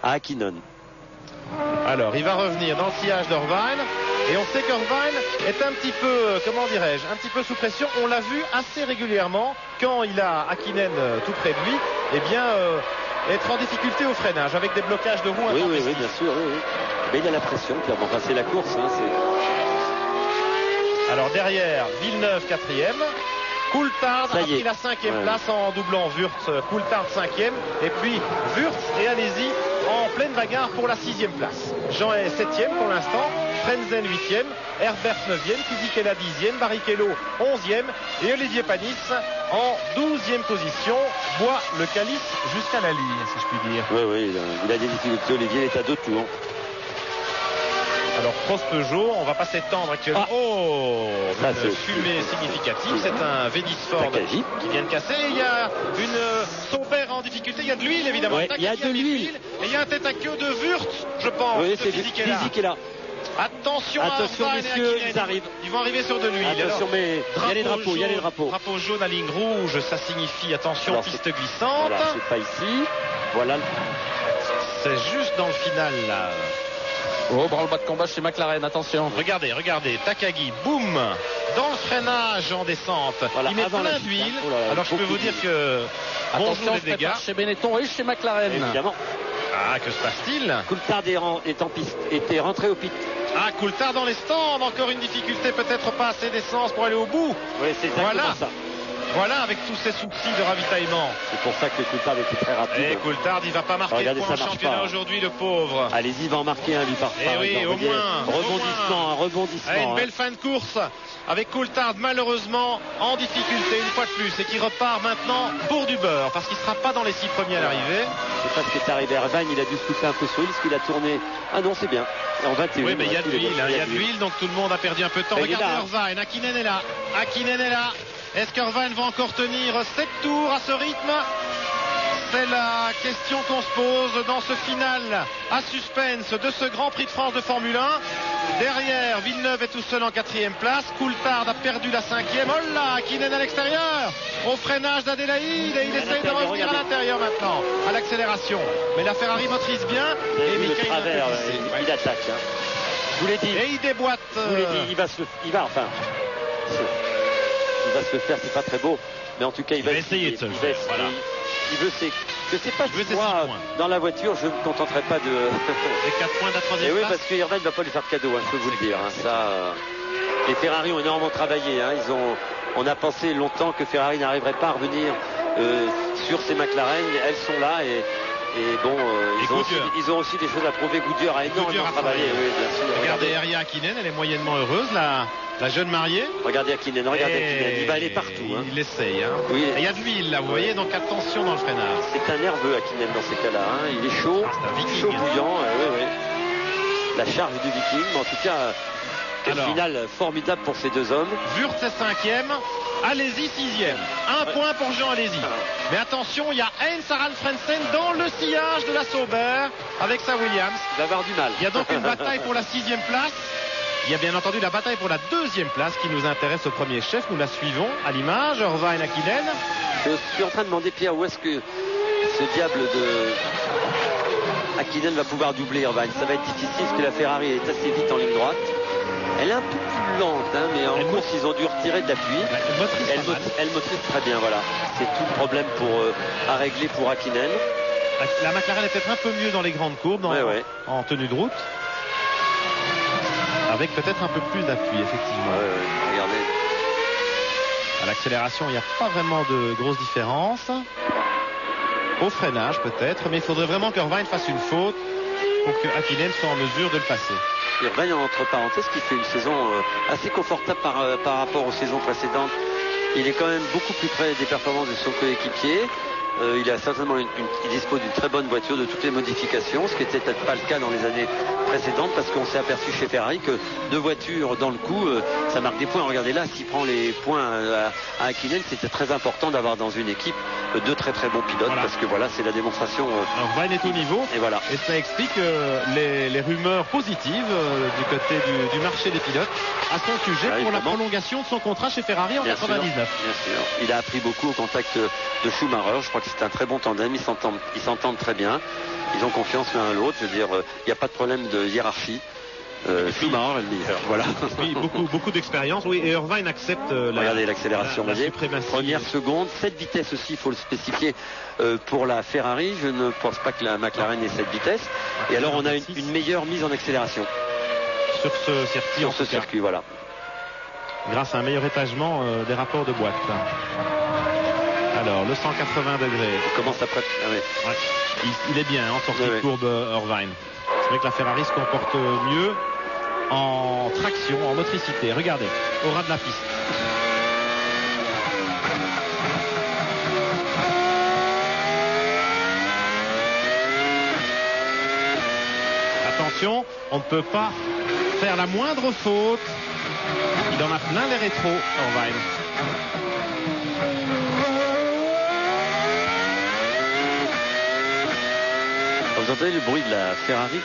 à Hakkinen. Alors, il va revenir dans le sillage d'Irvine. Et on sait qu'Irvine est un petit peu, comment dirais-je, un petit peu sous pression. On l'a vu assez régulièrement quand il a Hakkinen tout près de lui, eh bien, être en difficulté au freinage avec des blocages de roues Oui, intempestifs. bien sûr. Oui. Mais il a la pression, Pierre. Bon, enfin, c'est la course. Hein, Alors derrière, Villeneuve 4e. Coulthard Ça a y est. pris la 5e Ouais. place en doublant Wurtz. Coulthard 5e. Et puis Wurtz et Alesi en pleine bagarre pour la 6e place. Jean est 7e pour l'instant. Frenzen 8e. Herbert 9e. Fisichella 10e. Barrichello 11e. Et Olivier Panis en 12e position. Boit le calice jusqu'à la ligne, si je puis dire. Oui, il a des difficultés. Olivier est à 2 tours. Alors Prost Peugeot, on va pas s'étendre actuellement. Ah. Oh, Ça, une c'est- fumée significative. C'est un V10 Ford Takagi. qui vient de casser. Il y a une Sauber en difficulté. Il y a de l'huile évidemment. Ouais, il y a Takagi de mis l'huile. Et il y a un tête à queue de Wurtz, je pense. Oui, de c'est Fisichella. Fisichella. Attention, Attention, à Irvine et messieurs, Hakkinen. ils arrivent. Ils vont arriver sur de l'huile. Attention, Alors, mais il y a les drapeaux, il y a les drapeaux. Drapeau jaune à ligne rouge, ça signifie attention, Alors, piste glissante. Voilà, c'est pas ici. Voilà. C'est juste dans le final là. Oh, branle-bas de combat chez McLaren, attention. Regardez, Takagi, boum, dans le freinage en descente. Voilà, Il met avant plein la chute, d'huile. hein. Oh là là, Alors je peux beaucoup vous dire d'huile. que bonjour Attention, les se dégâts. prépare chez Benetton et chez McLaren. Évidemment. Ah, que se passe-t-il? Coulthard est en piste, était rentré au pit. Ah, Coulthard dans les stands, encore une difficulté, peut-être pas assez d'essence pour aller au bout. Oui, c'est exactement Voilà. ça. Voilà, avec tous ces soucis de ravitaillement. C'est pour ça que Coulthard était très rapide. Et Coulthard, il va pas marquer Regardez, de points ça en marche championnat pas. aujourd'hui, le pauvre. Allez-y, il va en marquer un, lui, par Eh oui, exemple. au Regardez. moins, au Rebondissement, moins. un rebondissement. Ah, une hein. belle fin de course avec Coulthard malheureusement en difficulté une fois de plus et qui repart maintenant pour du beurre parce qu'il ne sera pas dans les 6 premiers à l'arrivée. Je sais pas ce qui est arrivé à Irvine, il a dû souffler un peu sur lui parce qu'il a tourné. Ah non, c'est bien. En 21. Oui, mais il y a de tous les l'huile, deux. hein, il y a de l'huile, donc tout le monde a perdu un peu de temps. Et il est Regardez là, Irvine, Hakkinen est là. Hakkinen est là. Est-ce qu'Irvine va encore tenir 7 tours à ce rythme? C'est la question qu'on se pose dans ce final à suspense de ce Grand Prix de France de Formule 1. Derrière, Villeneuve est tout seul en 4e place. Coulthard a perdu la 5e. Oh là, Hakkinen à l'extérieur. Au freinage d'Adélaïde. Et il essaye de revenir à regardez. l'intérieur maintenant, à l'accélération. Mais la Ferrari motrice bien. Vous avez Et vu le Mika, travers, il attaque. Hein. Je vous l'ai dit. Et il déboîte. Je vous l'ai dit, il va se faire, c'est pas très beau, mais en tout cas il va essayer de se le il faire, va- voilà. il veut ses, je sais pas Il veut si ses moi 6 points. dans la voiture je me contenterai pas de Les 4 points de la 3e et oui place. parce que Irvine ne va pas lui faire de cadeau, hein, je peux vous le dire hein. Ça les Ferrari ont énormément travaillé hein. On a pensé longtemps que Ferrari n'arriverait pas à revenir sur ces McLaren, elles sont là et bon, ils ont aussi des choses à prouver. Goodyear a énormément a travaillé. travaillé. Oui, bien sûr. Regardez Eria Hakkinen, elle est moyennement heureuse, la jeune mariée. Regardez Hakkinen, il va aller partout. Hein. Il essaye. Hein. Oui. Et il y a de l'huile là, vous voyez, donc attention dans le freinage. C'est un nerveux Hakkinen dans ces cas-là. Hein. Il est chaud, c'est un Viking, chaud hein. bouillant. Oui. La charge du Viking, mais en tout cas, quel Alors. final formidable pour ces deux hommes. Wurtz est 5e, Alesi 6e. Un point pour Jean Alesi. Mais attention, il y a Heinz Harald Frentzen dans le sillage de la Sauber avec sa Williams. Il va avoir du mal. Il y a donc une bataille pour la 6e place. Il y a bien entendu la bataille pour la 2e place qui nous intéresse au premier chef. Nous la suivons à l'image. Irvine Hakkinen. Je suis en train de demander, Pierre, où est-ce que ce diable de Hakkinen va pouvoir doubler Irvine. Ça va être difficile parce que la Ferrari est assez vite en ligne droite. Elle est un peu plus lente, hein, mais en course, ils ont dû retirer de l'appui. Elle motrice très bien, voilà. C'est tout le problème à régler pour Hakkinen. La McLaren est peut-être un peu mieux dans les grandes courbes, en tenue de route. Avec peut-être un peu plus d'appui, effectivement. Regardez. À l'accélération, il n'y a pas vraiment de grosses différences. Au freinage, peut-être. Mais il faudrait vraiment qu'Irvine fasse une faute pour que Hakkinen soit en mesure de le passer. Irvine, entre parenthèses, qui fait une saison assez confortable par rapport aux saisons précédentes. Il est quand même beaucoup plus près des performances de son coéquipier. Il a certainement il dispose d'une très bonne voiture, de toutes les modifications, ce qui n'était peut-être pas le cas dans les années précédentes, parce qu'on s'est aperçu chez Ferrari que deux voitures dans le coup, ça marque des points. Regardez là, s'il prend les points à Hakkinen, c'était très important d'avoir dans une équipe deux très très bons pilotes, parce que voilà, c'est la démonstration. Irvine est au niveau, et voilà. Et ça explique les rumeurs positives du côté du marché des pilotes à son sujet pour la prolongation de son contrat chez Ferrari en 99. Bien sûr. Il a appris beaucoup au contact de Schumacher. Je crois que c'est un très bon tandem. Ils s'entendent très bien. Ils ont confiance l'un à l'autre. Je veux dire, il n'y a pas de problème de hiérarchie. Schumacher est le meilleur. Voilà. Oui, beaucoup d'expérience. Oui, et Irvine accepte regardez l'accélération. La suprématie. Première seconde, 7 vitesses aussi, il faut le spécifier pour la Ferrari. Je ne pense pas que la McLaren ait 7 vitesses. Et alors on a une meilleure mise en accélération. Sur ce circuit. Sur ce circuit, voilà. Grâce à un meilleur étagement des rapports de boîte. Alors, le 180 degrés. On commence après. Ah ouais. Ouais. Il est bien en sortie de courbe, Irvine. C'est vrai que la Ferrari se comporte mieux en traction, en motricité. Regardez, au ras de la piste. Attention, on ne peut pas faire la moindre faute. Il en a plein les rétros, Irvine. Vous entendez le bruit de la Ferrari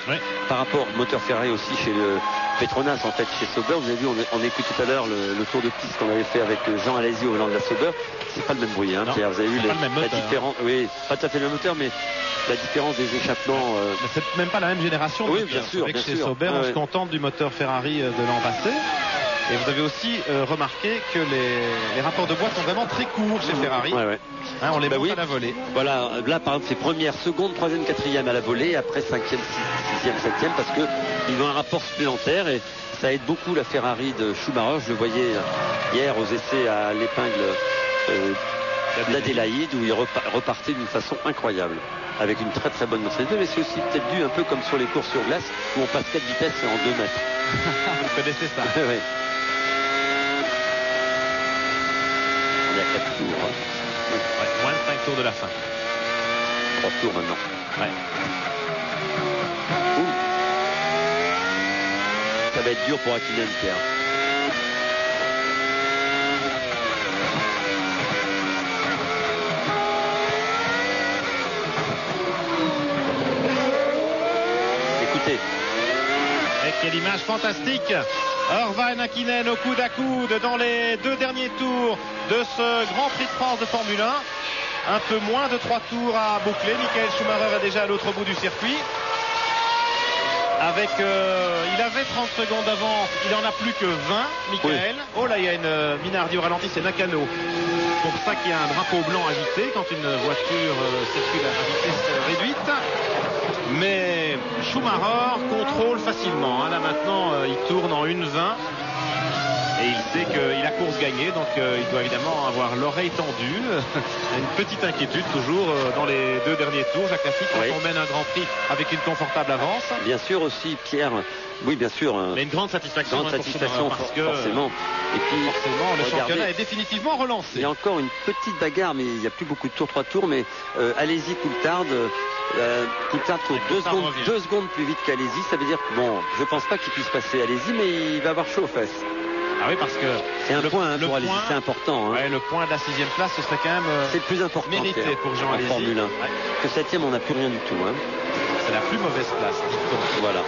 par rapport au moteur Ferrari aussi chez le Petronas, en fait chez Sauber. Vous avez vu, on écoute tout à l'heure le tour de piste qu'on avait fait avec Jean Alesi au volant de la Sauber. C'est pas le même bruit, hein, Pierre. Vous avez vu la différence. Oui, pas tout à fait le même moteur, mais la différence des échappements. C'est même pas la même génération. Oui, bien sûr. Avec chez Sauber, on se contente du moteur Ferrari de l'an passé. Et vous avez aussi remarqué que les rapports de boîte sont vraiment très courts chez Ferrari. Hein, on les monte à la volée. Voilà, là par exemple c'est première, seconde, troisième, quatrième à la volée, après cinquième, sixième, septième, parce qu'ils ont un rapport supplémentaire et ça aide beaucoup la Ferrari de Schumacher. Je le voyais hier aux essais à l'épingle d'Adélaïde où il repartait d'une façon incroyable, avec une très très bonne mentalité, mais c'est aussi peut-être dû un peu comme sur les courses sur glace où on passe 4 vitesses en 2 mètres. Vous connaissez ça. Oui. Il y a 4 tours. Moins de 5 tours de la fin. 3 tours maintenant. Ça va être dur pour Hakkinen, Pierre. Écoutez. Et quelle image fantastique. Irvine Hakkinen au coude à coude dans les 2 derniers tours de ce Grand Prix de France de Formule 1. Un peu moins de 3 tours à boucler. Michael Schumacher est déjà à l'autre bout du circuit. Il avait 30 secondes d'avance, il en a plus que 20, Michael. Oh là, il y a une Minardi au ralenti, c'est Nakano. C'est pour ça qu'il y a un drapeau blanc agité quand une voiture circule à vitesse réduite. Mais Schumacher contrôle facilement. Là maintenant, il tourne en 1,20. Et il sait qu'il a course gagnée, donc il doit évidemment avoir l'oreille tendue. Une petite inquiétude toujours dans les 2 derniers tours. Jacques Lafitte, quand on mène un Grand Prix avec une confortable avance. Bien sûr aussi, Pierre. Oui, bien sûr. Mais une grande satisfaction, parce que forcément. Et puis forcément, le championnat est définitivement relancé. Il y a encore une petite bagarre, mais il n'y a plus beaucoup de tours, 3 tours. Mais allez-y, Coulthard. Coulthard court 2 secondes plus vite qu'Alési. Ça veut dire que bon, je pense pas qu'il puisse passer Alési, mais il va avoir chaud aux fesses. Ah oui, parce que c'est un point pour Alési, c'est important. Ouais, le point de la 6e place, ce serait quand même c'est le plus important, mérité pour Jean Alési. Formule 1. Que 7e, on n'a plus rien du tout. Hein. C'est la plus mauvaise place, dit-on. Voilà.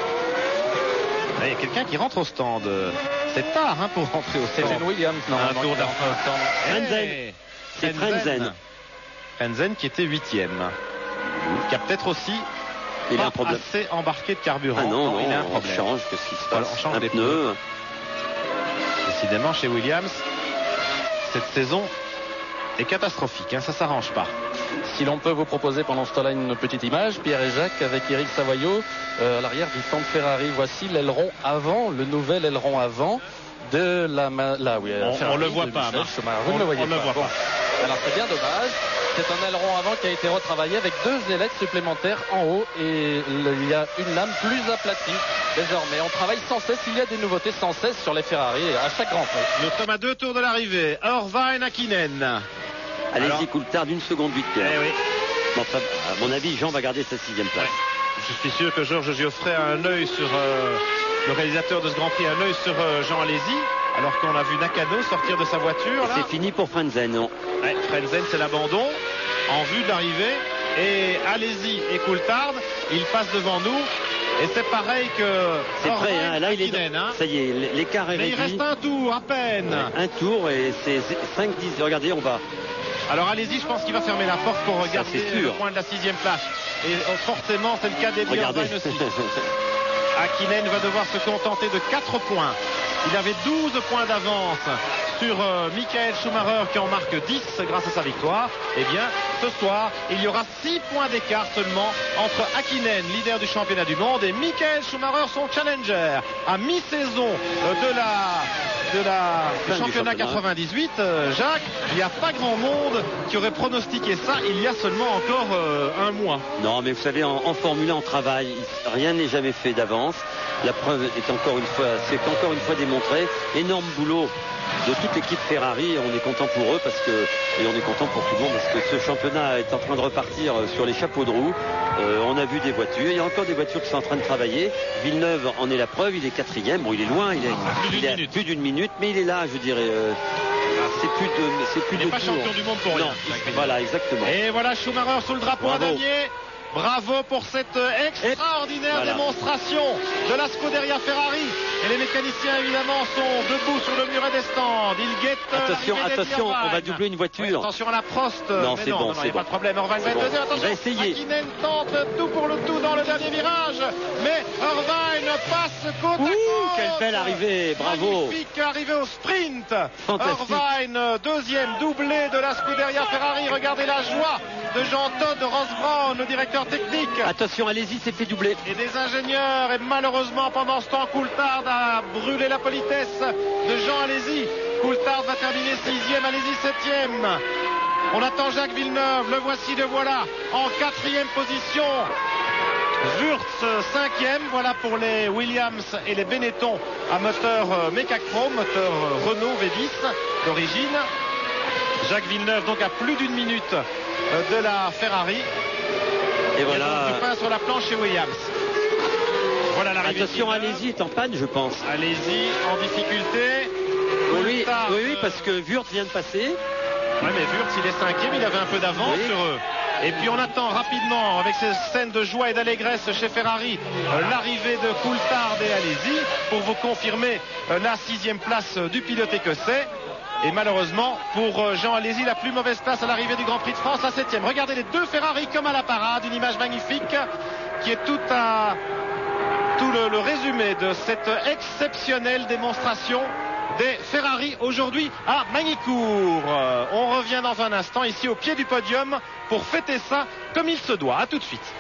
Il y a quelqu'un qui rentre au stand. C'est tard pour rentrer au stand. C'est Williams, non, un tour Frentzen. C'est Frentzen. Frentzen qui était 8e. Qui a peut-être aussi il a un problème. Assez embarqué de carburant. Ah non, il a un problème. On change, qu'est-ce qui se passe? On change un des pneus. Décidément, chez Williams, cette saison est catastrophique. Ça s'arrange pas. Si l'on peut vous proposer pendant ce temps-là une petite image, Pierre et Jacques avec Eric Savoyot à l'arrière du stand Ferrari. Voici l'aileron avant, le nouvel aileron avant de la Ferrari. On le voit pas. Vous ne le voyez pas. Alors c'est bien dommage. C'est un aileron avant qui a été retravaillé avec 2 ailettes supplémentaires en haut et il y a une lame plus aplatie désormais. On travaille sans cesse, il y a des nouveautés sans cesse sur les Ferrari à chaque Grand Prix. Nous sommes à 2 tours de l'arrivée. Irvine, Hakkinen. Allez-y, Coulthard d'une seconde 8. Eh oui. Bon, enfin, à mon avis, Jean va garder sa 6e place. Je suis sûr que Georges Giuffret a un œil sur le réalisateur de ce Grand Prix, un œil sur Jean Alesi, alors qu'on a vu Nakano sortir de sa voiture. C'est fini pour Frentzen. Ouais, Frentzen, c'est l'abandon en vue de l'arrivée. Et Alesi et Coulthard, ils passent devant nous. Et c'est pareil que c'est prêt, hein. Là, Hakkinen, ça y est, l'écart est mais réduit. il reste un tour à peine. Ouais, un tour et c'est 5-10. Regardez, on va. Alors allez-y, je pense qu'il va fermer la porte pour regarder le point de la 6e place. Et forcément, c'est le cas d'Eddie Irvine aussi. Hakkinen va devoir se contenter de 4 points. Il avait 12 points d'avance sur Michael Schumacher qui en marque 10 grâce à sa victoire. Eh bien, ce soir, il y aura 6 points d'écart seulement entre Hakkinen, leader du championnat du monde, et Michael Schumacher, son challenger. À mi-saison du championnat 98, Jacques, il n'y a pas grand monde qui aurait pronostiqué ça il y a seulement encore un mois. Non, mais vous savez, en Formule 1, en travail, rien n'est jamais fait d'avance. La preuve est encore une fois démontrée. Énorme boulot de toute l'équipe Ferrari. On est content pour eux et on est content pour tout le monde parce que ce championnat est en train de repartir sur les chapeaux de roue. On a vu des voitures. Il y a encore des voitures qui sont en train de travailler. Villeneuve en est la preuve. Il est 4e. Bon, il est loin. Il est à plus d'une minute, mais il est là, je dirais. C'est plus de pas champion du monde pour rien. Voilà, exactement. Et voilà Schumacher sous le drapeau à damier. Bravo pour cette extraordinaire démonstration de la Scuderia Ferrari. Et les mécaniciens évidemment sont debout sur le muret des stands. Ils guettent. Attention, on va doubler une voiture. Oui, attention à la Prost. Non, c'est bon, il n'y a pas de problème. Irvine va être deuxième. Attention. Il va essayer. Hakkinen tente tout pour le tout dans le dernier virage. Mais Irvine passe côte à côte. Quelle belle arrivée, bravo. Magnifique arrivée au sprint. Fantastique. Irvine, deuxième doublé de la Scuderia Ferrari. Regardez la joie de Jean-Todt Rosbrown, le directeur technique. Attention, allez-y, c'est fait doubler. Et des ingénieurs. Et malheureusement, pendant ce temps, Coulthard a brûlé la politesse de Jean Alesi. Coulthard va terminer 6e, Alesi 7e. On attend Jacques Villeneuve. Le voici, le voilà en 4e position. Wurz 5e, voilà pour les Williams et les Benetton à moteur Mecachrome, moteur Renault V10 d'origine. Jacques Villeneuve donc à plus d'une minute de la Ferrari. Et voilà. Et donc, du pain sur la planche chez Williams. Voilà l'arrivée. Attention, Alesi est en panne, je pense. Alesi en difficulté. Oui, parce que Wurz vient de passer. Oui, mais Wurz, il est 5e, il avait un peu d'avance sur eux. Et puis on attend rapidement, avec ces scènes de joie et d'allégresse chez Ferrari, l'arrivée de Coulthard et Alesi pour vous confirmer la 6e place du pilote écossais. Et malheureusement, pour Jean Alesi, la plus mauvaise place à l'arrivée du Grand Prix de France, la 7e. Regardez les deux Ferrari comme à la parade, une image magnifique qui est tout le résumé de cette exceptionnelle démonstration des Ferrari aujourd'hui à Magny-Cours. On revient dans un instant ici au pied du podium pour fêter ça comme il se doit. À tout de suite.